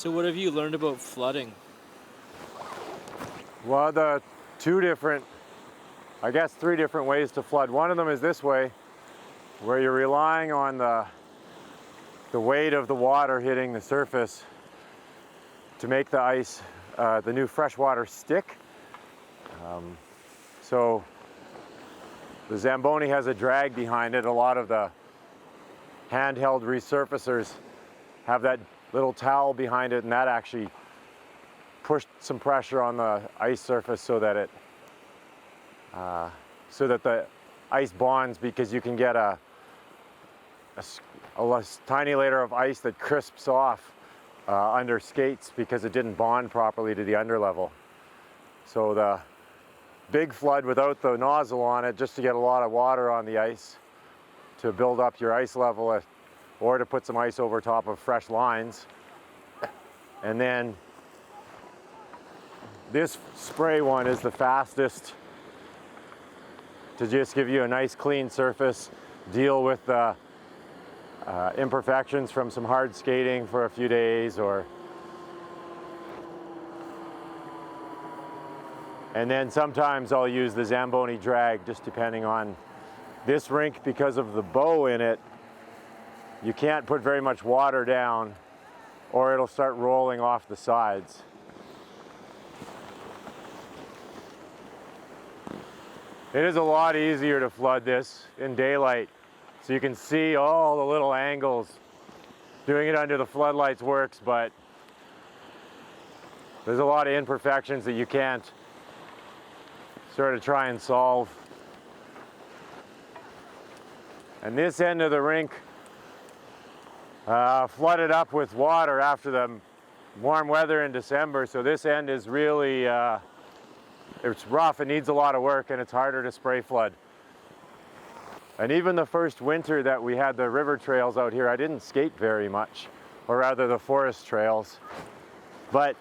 So what have you learned about flooding? Well, the three different ways to flood. One of them is this way, where you're relying on the weight of the water hitting the surface to make the ice, the new freshwater stick. So the Zamboni has a drag behind it. A lot of the handheld resurfacers have that little towel behind it, and that actually pushed some pressure on the ice surface so that the ice bonds, because you can get a tiny layer of ice that crisps off under skates because it didn't bond properly to the underlevel. So the big flood without the nozzle on it, just to get a lot of water on the ice to build up your ice level, or to put some ice over top of fresh lines. And then this spray one is the fastest to just give you a nice clean surface, deal with the imperfections from some hard skating for a few days, and then sometimes I'll use the Zamboni drag, just depending on this rink. Because of the bow in it, you can't put very much water down or it'll start rolling off the sides. It is a lot easier to flood this in daylight, so you can see all the little angles. Doing it under the floodlights works, but there's a lot of imperfections that you can't sort of try and solve. And this end of the rink flooded up with water after the warm weather in December, so this end is really it's rough. It needs a lot of work, and it's harder to spray flood. And even the first winter that we had the river trails out here, I didn't skate very much, or rather the forest trails. But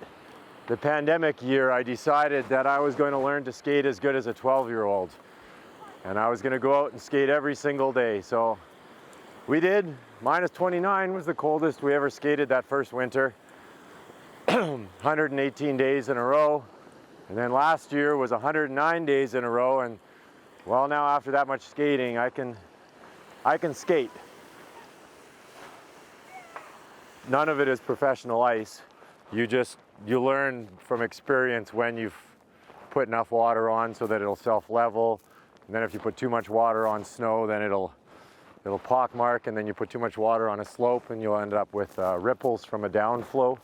the pandemic year, I decided that I was going to learn to skate as good as a 12-year-old. And I was going to go out and skate every single day. So we did. Minus 29 was the coldest we ever skated that first winter. 118 days in a row. And then last year was 109 days in a row, and well, now after that much skating, I can skate. None of it is professional ice. You learn from experience when you've put enough water on so that it'll self-level. And then if you put too much water on snow, then it'll pockmark, and then you put too much water on a slope and you'll end up with ripples from a downflow.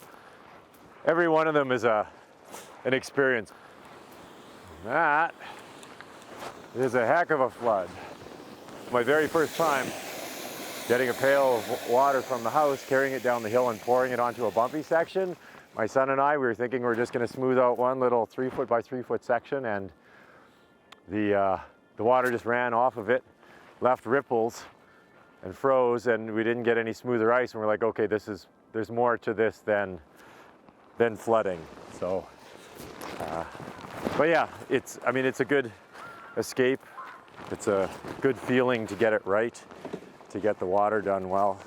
Every one of them is an experience. That is a heck of a flood. My very first time getting a pail of water from the house, carrying it down the hill and pouring it onto a bumpy section. My son and I, we were thinking we were just going to smooth out one little 3-foot by 3-foot section, and the water just ran off of it, left ripples and froze, and we didn't get any smoother ice, and we're like, okay, there's more to this than flooding. So but yeah, it's a good escape. It's a good feeling to get it right, to get the water done well.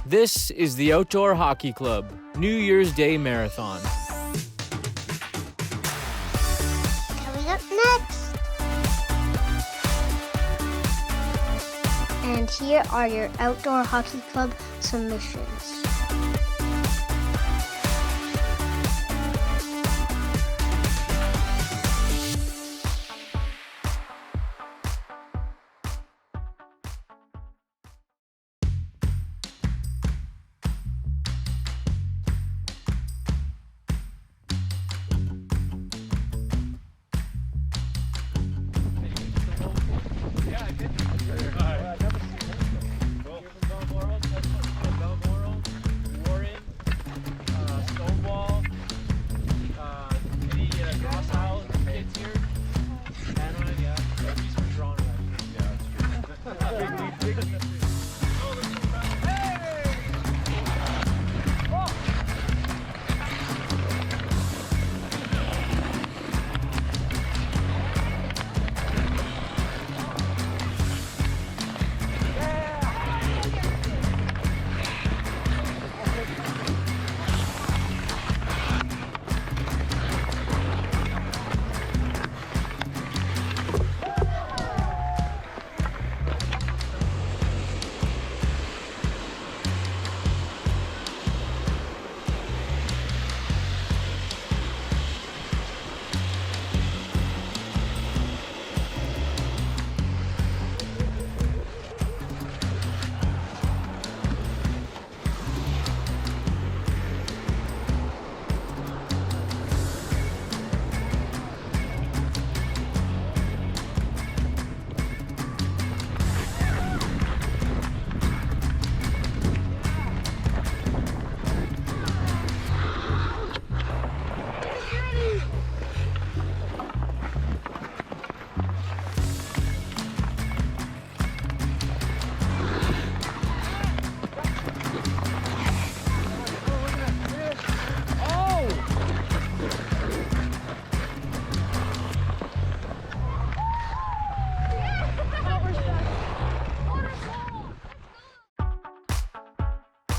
This is the Outdoor Hockey Club New Year's Day Marathon. Coming up next. And here are your Outdoor Hockey Club submissions.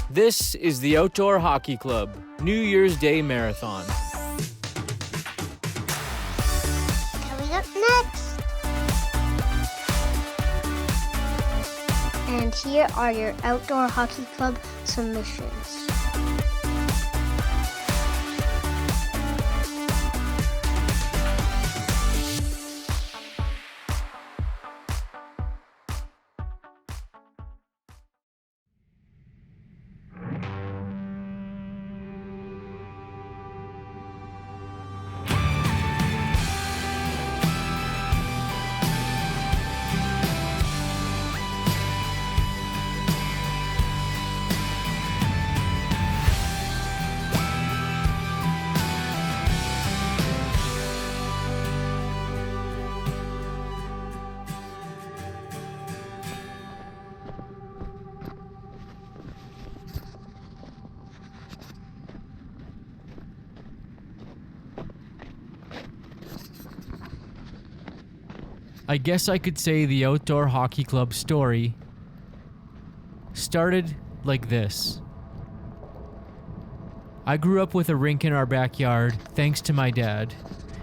This is the Outdoor Hockey Club New Year's Day Marathon. Coming up next. And here are your Outdoor Hockey Club submissions. I guess I could say the Outdoor Hockey Club story started like this. I grew up with a rink in our backyard thanks to my dad,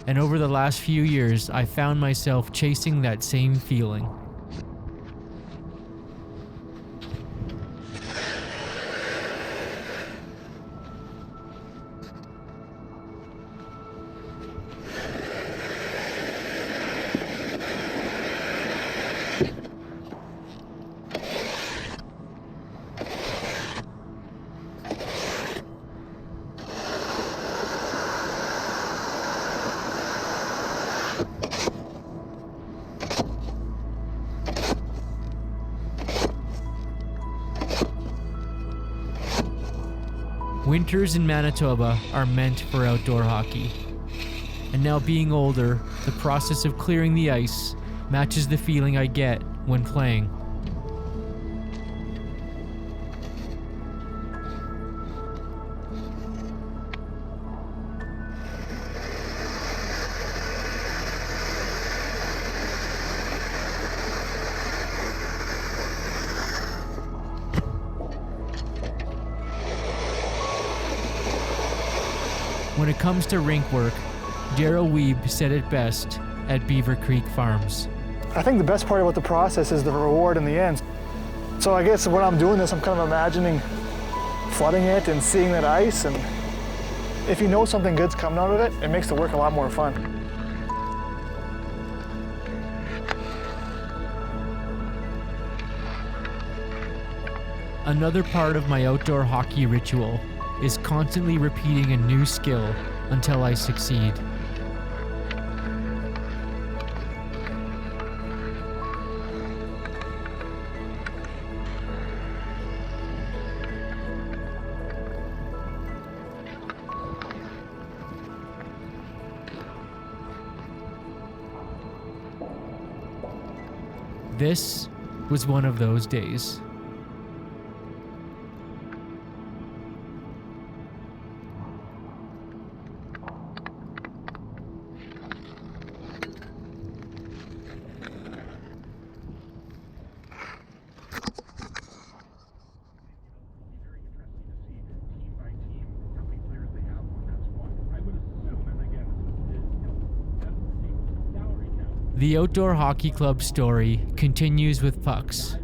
and over the last few years I found myself chasing that same feeling. Winters in Manitoba are meant for outdoor hockey. And now being older, the process of clearing the ice matches the feeling I get when playing. When it comes to rink work, Daryl Weeb said it best at Beaver Creek Farms. I think the best part about the process is the reward in the end. So I guess when I'm doing this, I'm kind of imagining flooding it and seeing that ice, and if you know something good's coming out of it, it makes the work a lot more fun. Another part of my outdoor hockey ritual is constantly repeating a new skill until I succeed. This was one of those days. The outdoor hockey club story continues with pucks.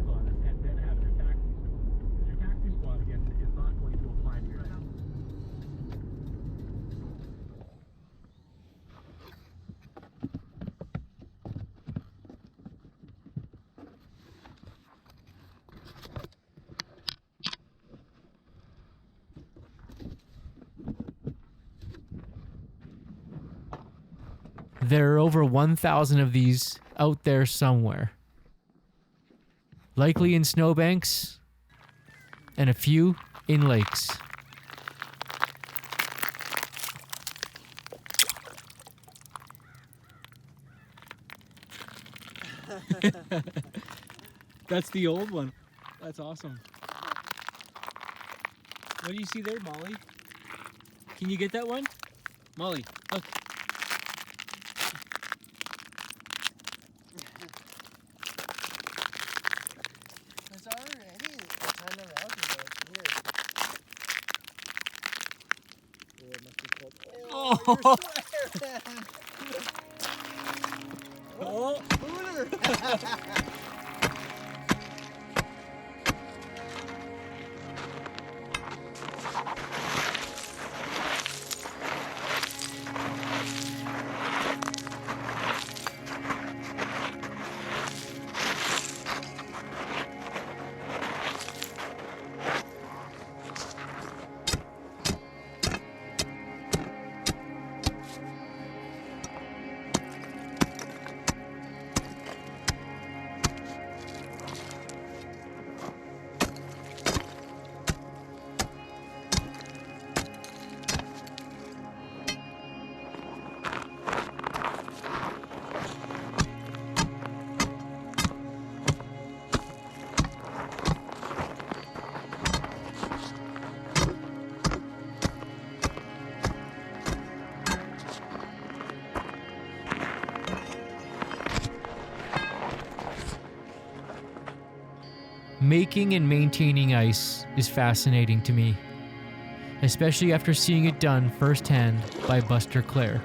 There are over 1,000 of these out there somewhere. Likely in snowbanks, and a few in lakes. That's the old one. That's awesome. What do you see there, Molly? Can you get that one? Molly, look. It's already a ton of alcohol. It's weird. It must be cold. Oh, Oh, Hooter! Making and maintaining ice is fascinating to me, especially after seeing it done firsthand by Buster Clare.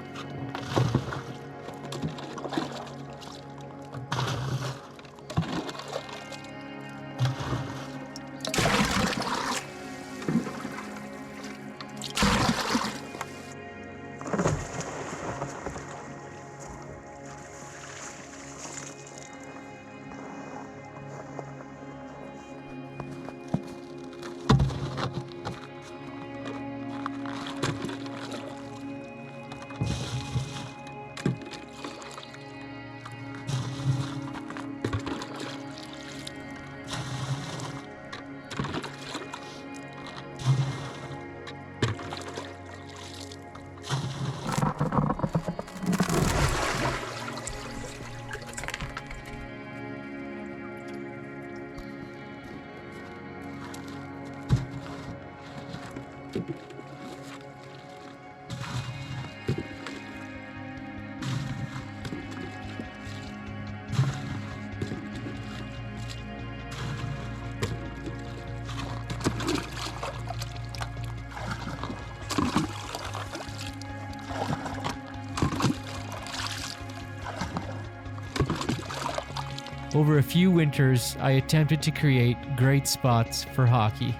Over a few winters, I attempted to create great spots for hockey.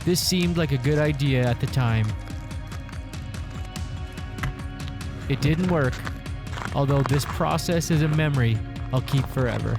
This seemed like a good idea at the time. It didn't work, although this process is a memory I'll keep forever.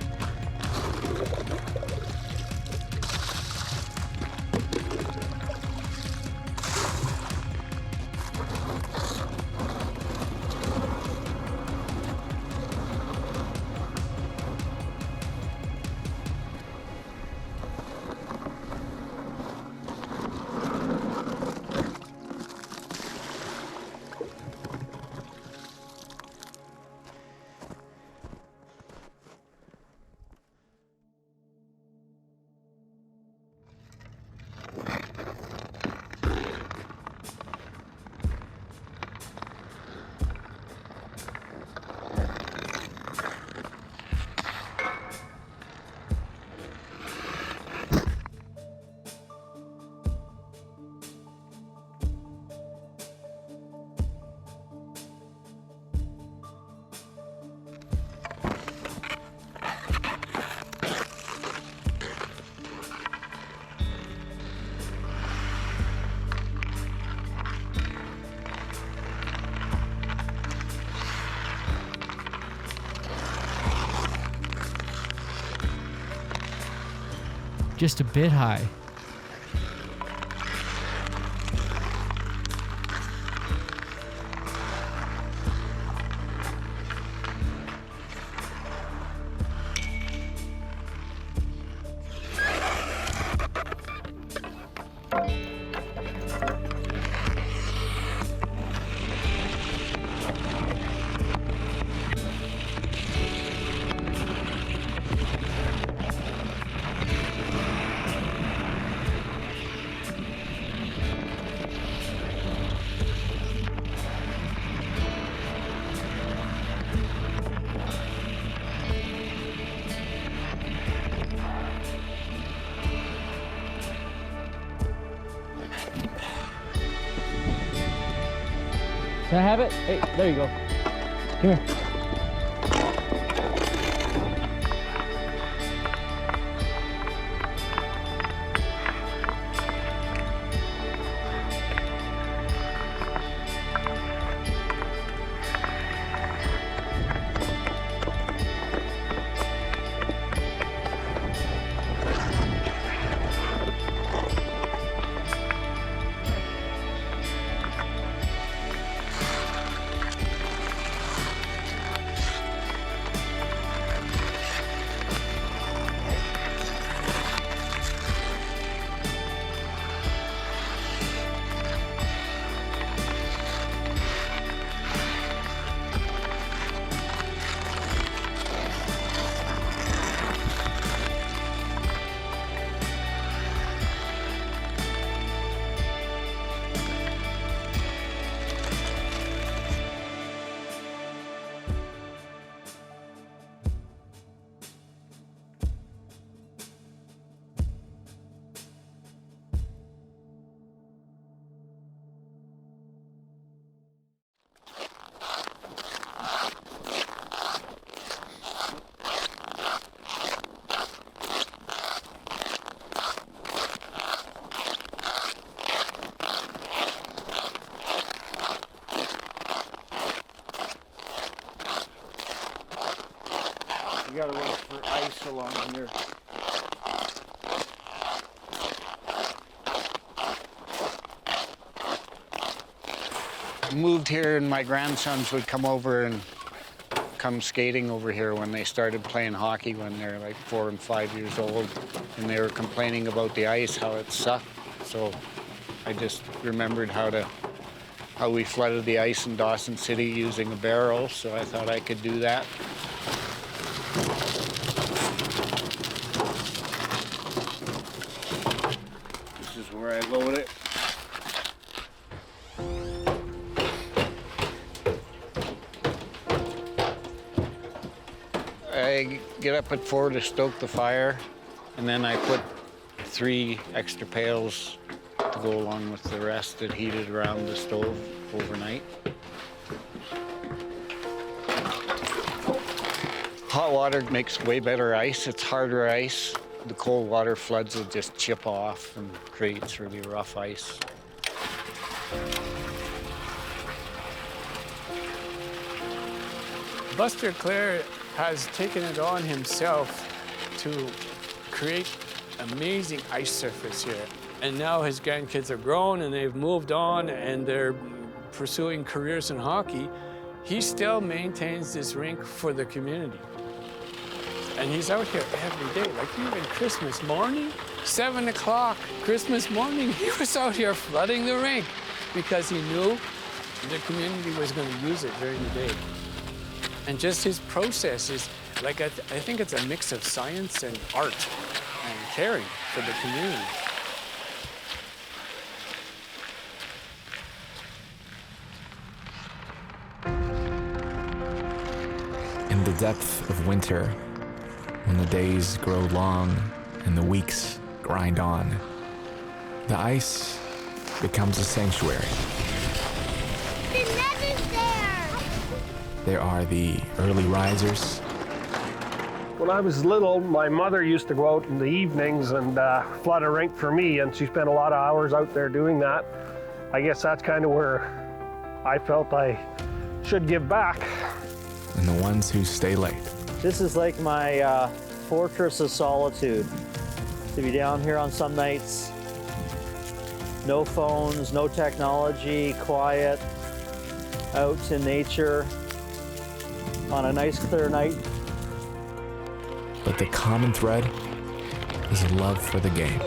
just a bit high. Can I have it? Hey, there you go. Come here. You gotta look for ice along here. I moved here and my grandsons would come over and come skating over here when they started playing hockey when they're like 4 and 5 years old, and they were complaining about the ice, how it sucked. So I just remembered how we flooded the ice in Dawson City using a barrel, so I thought I could do that. This is where I load it. I get up at 4 to stoke the fire, and then I put 3 extra pails to go along with the rest that heated around the stove overnight. Hot water makes way better ice. It's harder ice. The cold water floods will just chip off and creates really rough ice. Buster Clare has taken it on himself to create amazing ice surface here. And now his grandkids are grown and they've moved on and they're pursuing careers in hockey. He still maintains this rink for the community. And he's out here every day, like even Christmas morning, 7 o'clock, Christmas morning, he was out here flooding the rink because he knew the community was going to use it during the day. And just his process is, like, I think it's a mix of science and art and caring for the community. In the depth of winter, when the days grow long and the weeks grind on, the ice becomes a sanctuary. The net is there! There are the early risers. When I was little, my mother used to go out in the evenings and flood a rink for me, and she spent a lot of hours out there doing that. I guess that's kind of where I felt I should give back. And the ones who stay late. This is like my fortress of solitude. to be down here on some nights. No phones, no technology, quiet, out in nature on a nice clear night. But the common thread is a love for the game,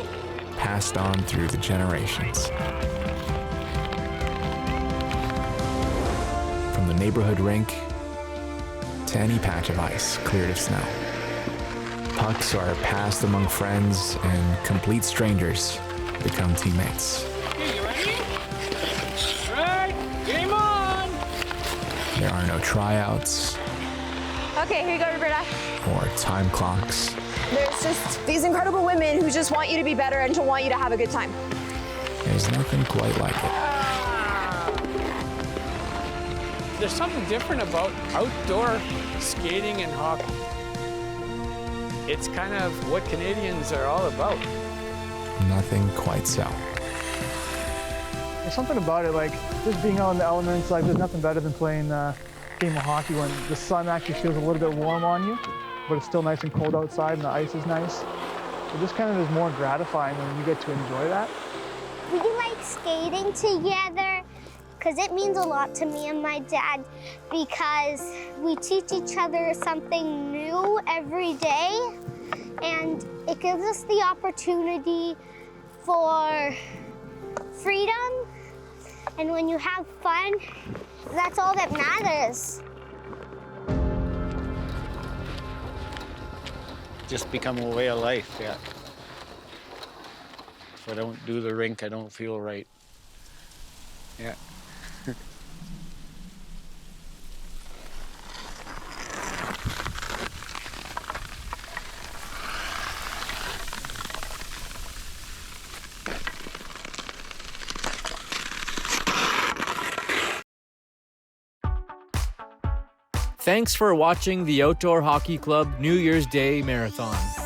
passed on through the generations. From the neighborhood rink to any patch of ice cleared of snow. Pucks are passed among friends and complete strangers become teammates. Okay, you ready? Right, game on! There are no tryouts Okay, here you go, Roberta. or time clocks. There's just these incredible women who just want you to be better and to want you to have a good time. There's nothing quite like it. There's something different about outdoor skating and hockey. It's kind of what Canadians are all about. Nothing quite so. There's something about it, like just being out in the elements, like there's nothing better than playing a game of hockey when the sun actually feels a little bit warm on you, but it's still nice and cold outside and the ice is nice. It just kind of is more gratifying when you get to enjoy that. We like skating together because it means a lot to me and my dad because we teach each other something new every day and it gives us the opportunity for freedom. And when you have fun, that's all that matters. Just become a way of life, yeah. If I don't do the rink, I don't feel right. Yeah. Thanks for watching the Outdoor Hockey Club New Year's Day Marathon.